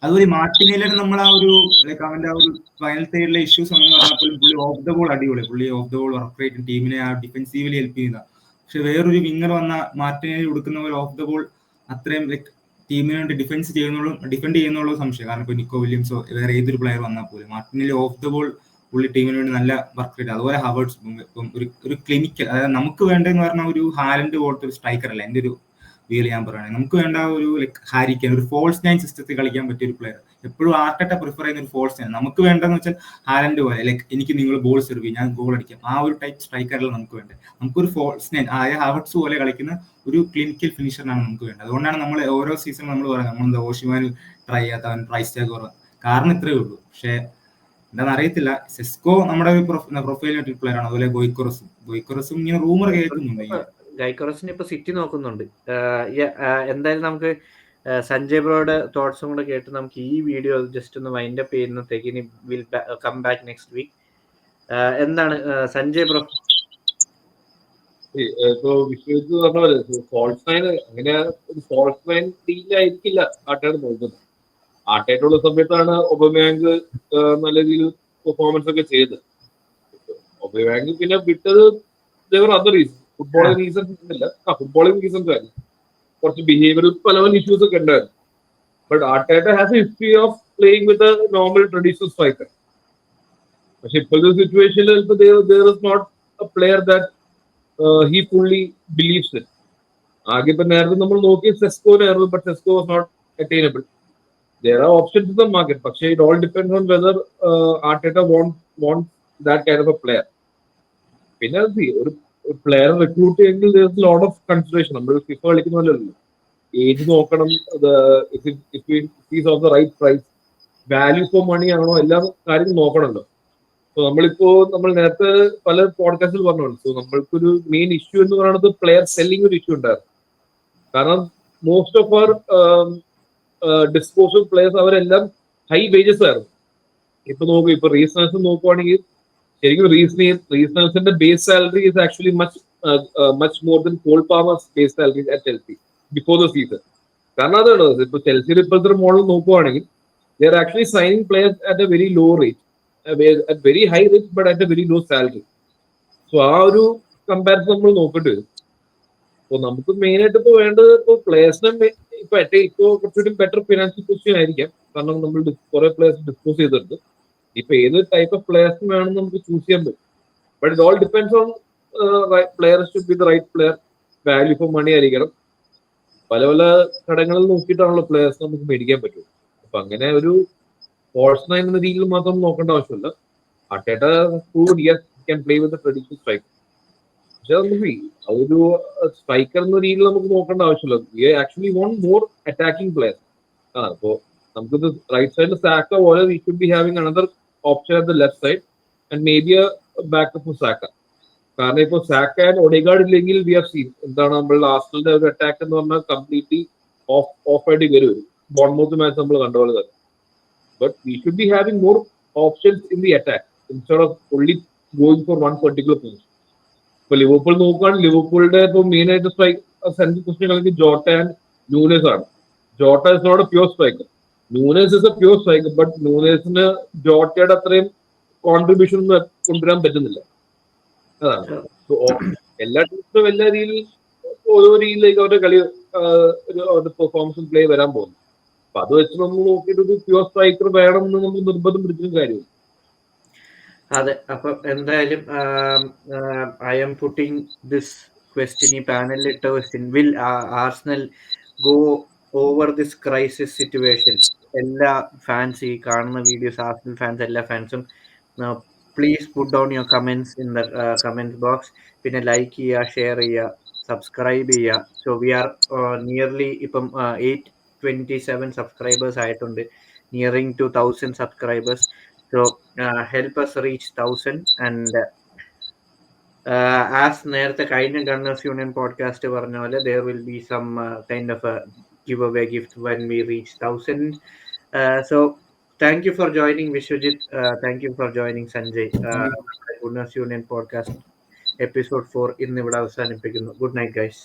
S2: അതുപോലെ മാർട്ടിനെല്ലിന് നമ്മൾ ആ ഒരു ലൈക്ക് അവന്റെ ആ ഒരു ഫൈനൽ തേർഡിലെ ഇഷ്യൂസ് എന്ന് പറഞ്ഞപ്പോൾ പുള്ളി ഓഫ് ദ ബോൾ അടിപൊളി, പുള്ളി of the ball work rate ടീമിനെ ആ ഡിഫൻസീവലി ഹെൽപ്പ് ചെയ്യുന്ന. പക്ഷെ വേറൊരു വിങ്ങർ വന്ന മാർട്ടിനെല്ലി കൊടുക്കുന്ന പോലെ ഓഫ് ദ ബോൾ അത്രയും ലൈക്ക് ടീമിന് വേണ്ടി ഡിഫെൻഡ് ചെയ്യുന്നുള്ള സംശയം. കാരണം ഇപ്പൊ നിക്കോ വില്യംസോ വേറെ ഏതൊരു പ്ലെയർ വന്നാൽ പോലും മാർട്ടിനെല്ലി ഓഫ് ദ ബോൾ പുള്ളി ടീമിന് വേണ്ടി നല്ല വർക്ക് റേറ്റ്. അതുപോലെ ഹവേർട്സ് ഇപ്പം ഒരു ക്ലിനിക്കൽ, അതായത് നമുക്ക് വേണ്ടതെന്ന് പറഞ്ഞാൽ ഒരു ഹാലൻഡ് പോലത്തെ ഒരു സ്ട്രൈക്കർ അല്ല. എൻ്റെ ഒരു വീൽ ഞാൻ പറയുകയാണെങ്കിൽ നമുക്ക് വേണ്ട ഒരു ലൈക്ക് ഹാരിക്കൻ, ഒരു ഫോൾസ് നയൻ സിസ്റ്റത്തിൽ കളിക്കാൻ പറ്റിയ ഒരു പ്ലെയർ. എപ്പോഴും ആർട്ടറ്റ പ്രിഫർ ചെയ്യുന്ന ഒരു ഫോൾസ് നയൻ. നമുക്ക് വേണ്ടതെന്ന് വെച്ചാൽ ഹാലൻഡ് പോലെ ലൈക്ക് എനിക്ക് നിങ്ങൾ ബോൾ സെർവ് ചെയ്യും, ഞാൻ ഗോൾ അടിക്കാം, ആ ഒരു ടൈപ്പ് സ്ട്രൈക്കറല്ല നമുക്ക് വേണ്ടത്. നമുക്കൊരു ഫോൾസ് നയൻ, അതായത് ഹാവർട്സ് പോലെ കളിക്കുന്ന ഒരു ക്ലിനിക്കൽ ഫിനിഷറിനാണ് നമുക്ക് വേണ്ടത്. അതുകൊണ്ടാണ് നമ്മൾ ഓരോ സീസണും നമ്മൾ പറയുന്നത് നമ്മളെന്താ ഓഷിമാന് ട്രൈ ചെയ്യാത്ത, അവൻ പ്രൈസ് ടാഗ് കുറവ്. കാരണം ഇത്രയേ ഉള്ളൂ. പക്ഷേ എന്താണെന്ന് അറിയത്തില്ല. സെസ്കോ നമ്മുടെ ഒരു പ്രൊഫൈൽ പ്ലെയർ ആണ്. അതുപോലെ ഗോയ്ക്കോറസും ഇങ്ങനെ റൂമർ കേൾക്കുന്നുണ്ട്.
S1: ഗൈക്കോറസിന് ഇപ്പൊ സിറ്റി നോക്കുന്നുണ്ട്. എന്തായാലും നമുക്ക് സഞ്ജയ് ബ്രോയുടെ തോട്ട്സും കൂടെ കേട്ട് നമുക്ക് ഈ വീഡിയോ ജസ്റ്റ് ഒന്ന് വൈൻഡ് അപ്പ് ചെയ്യുന്നത്തേക്ക് ഇനി will come back next week. എന്താണ് സഞ്ജയ് ബ്രോ?
S3: വിശ്വജിത്ത് പറഞ്ഞ പോലെ ഫോൾസ് നയൻ അങ്ങനെ ഒരു ഫോൾസ് നയൻ ഡീലായിരിക്കില്ല ആട്ടയുടെ നോക്കുന്നത്. ആട്ടയായിട്ടുള്ള സമയത്താണ് ഒബമയാങ്ക് നല്ല രീതിയിൽ പെർഫോമൻസ് ഒക്കെ ചെയ്തത്. ഒബമയാങ്ക് പിന്നെ വിട്ടത് അതർ റീസൺ, ഫുട്ബോളിംഗ് റീസൺസ് ഇല്ല. ഫുട്ബോളിംഗ് റീസൺസ് ആയിരുന്നു, കുറച്ച് ബിഹേവിയറൽ പല ഇഷ്യൂസ് ഒക്കെ ഉണ്ടായിരുന്നു. But Arteta has A history of playing with a normal traditional striker. പക്ഷെ ഇപ്പോഴത്തെ സിറ്റുവേഷനിൽ there is not a player that he fully believes in. ആകെ ഇപ്പൊ നേരത്തെ നമ്മൾ നോക്കിയ സെസ്കോനായിരുന്നു, but Sesko was not attainable. There are options in the market, പക്ഷെ it all depends on whether Arteta wants that kind of a player. പിന്നെ ഒരു player recruit ചെയ്യുമെങ്കിൽ there is a lot of consideration. നമ്മൾ FIFA കളിക്കുന്ന പോലെയല്ലോ, age നോക്കണം, of the right price, value for money ആണോ, എല്ലാ കാര്യങ്ങളും നോക്കണമല്ലോ. സോ നമ്മൾ നേരത്തെ പല പോഡ്കാസ്റ്റിൽ പറഞ്ഞുള്ളൂ. സോ നമ്മൾക്കൊരു മെയിൻ ഇഷ്യൂ എന്ന് പറയുന്നത് പ്ലെയർ സെല്ലിംഗ് ഒരു ഇഷ്യൂ ഉണ്ടായിരുന്നു. കാരണം most of our disposal players അവരെല്ലാം ഹൈ വേജസ് ആയിരുന്നു. ഇപ്പൊ നോക്കൂ, ഇപ്പൊ റീസണേഴ്സ് നോക്കുവാണെങ്കിൽ ശരിക്കും റീസണേഴ്സിന്റെ base salary is actually much more than Cole Palmer's base salary at Chelsea before the season. കാരണം അതാണ്, ഇപ്പൊ ചെൽസിയുടെ ഇപ്പോഴത്തെ മോഡൽ നോക്കുവാണെങ്കിൽ they are actually signing players at a very low rate, at very high rate but at a very low salary. So ആ ഒരു comparison നമ്മൾ നോക്കേണ്ടി വരും. അപ്പോൾ നമുക്ക് മെയിൻ ആയിട്ട് ഇപ്പോൾ വേണ്ടത് ഇപ്പോൾ പ്ലേയേഴ്സിനെ ഇപ്പൊ കുറച്ചുകൂടി ബെറ്റർ ഫിനാൻഷ്യൽ പൊസിഷൻ ആയിരിക്കാം, കാരണം നമ്മൾ കുറെ പ്ലേയേഴ്സ് ഡിസ്പോസ് ചെയ്തിട്ടുണ്ട്. ഇപ്പൊ ഏത് ടൈപ്പ് ഓഫ് പ്ലേയേഴ്സ് വേണമെന്ന് നമുക്ക് ചൂസ് ചെയ്യാൻ പറ്റും. But it all depends on player should be the right player, value for money ആയിരിക്കണം. പല പല ഘടകങ്ങളിൽ നോക്കിയിട്ടാണല്ലോ പ്ലേയേഴ്സ് നമുക്ക് മേടിക്കാൻ പറ്റും. അപ്പൊ അങ്ങനെ ഒരു ഫോൾസ് നയൻ എന്ന രീതിയിൽ മാത്രം നോക്കേണ്ട ആവശ്യമില്ല. Arteta can play with traditional striker. പക്ഷെ നമുക്ക് ഒരു സ്ട്രൈക്കർ എന്ന രീതിയിൽ നമുക്ക് നോക്കേണ്ട ആവശ്യമില്ല. We actually want more attacking player. അപ്പോ നമുക്കിത് റൈറ്റ് സൈഡിൽ സാക്ക പോലെ we should be having another option at the left side and may be a backup for Saka. കാരണം ഇപ്പൊ സാക്ക ആൻഡ് ഒഡേഗാർഡ് ഇല്ലെങ്കിൽ വി ഹാവ് സീൻ എന്താണ് നമ്മളുടെ ആർസണലിന്റെ ഒരു അറ്റാക്ക് എന്ന് പറഞ്ഞാൽ കംപ്ലീറ്റ്ലി ഓഫ് ആയിട്ട് കയറി വരും. ബോൺമൗത്ത് മാച്ച് നമ്മൾ കണ്ട പോലെ തന്നെ. But we should be having more options in the attack instead of only going for one particular position. ഇപ്പൊ ലിവർപൂൾ നോക്കുകയാണെങ്കിൽ ലിവർപൂളിന്റെ ഇപ്പൊ മെയിൻ ആയിട്ട് സെൻട്രൽ പൊസിഷൻ കളിക്കുന്നത് ജോട്ട ആൻഡ് ന്യൂനസ് ആണ്. Jota is not a pure striker, Nunez is a pure striker. But ന്യൂനസിന് ജോട്ടയുടെ അത്രയും കോൺട്രിബ്യൂഷൻ ഒന്നും കൊണ്ടുവരാൻ പറ്റുന്നില്ല. അതാണ് എല്ലാ ടീമിനും എല്ലാ രീതിയിൽ ഓരോ രീതിയിലേക്ക് അവരുടെ കളി അവരുടെ പെർഫോമൻസും പ്ലേ വരാൻ പോകുന്നു. അപ്പൊ അത് വെച്ച് നമ്മൾ നോക്കിയിട്ട് ഒരു പ്യൂർ സ്ട്രൈക്കർ വേണം എന്ന് നമ്മൾ നിർബന്ധം പിടിച്ചും കാര്യമില്ല.
S1: അതെ, അപ്പം എന്തായാലും I'm putting this question, ഈ പാനലിൽ ഇട്ട question, will Arsenal go over this crisis situation? എല്ലാ ഫാൻസ്, ഈ കാണുന്ന വീഡിയോസ്, ആർസണൽ ഫാൻസ് എല്ലാ ഫാൻസും please put down your comments in the comment box. പിന്നെ ലൈക്ക് ചെയ്യുക, ഷെയർ ചെയ്യുക, സബ്സ്ക്രൈബ് ചെയ്യുക. സോ വി ആർ നിയർലി ഇപ്പം 827 സബ്സ്ക്രൈബേഴ്സ് ആയിട്ടുണ്ട്, nearing to 1000 subscribers. So help us reach 1000 and as നേരത്തെ കഴിഞ്ഞ ഗണ്ണേഴ്സ് യൂണിയൻ പോഡ്കാസ്റ്റ് പറഞ്ഞ പോലെ there will be some kind of a giveaway gift when we reach 1000. So thank you for joining Vishwajit, thank you for joining Sanjay. Gunners union podcast episode 4 ഇന്ന് ഇവിടെ അവസാനിപ്പിക്കുന്നു. Good night guys.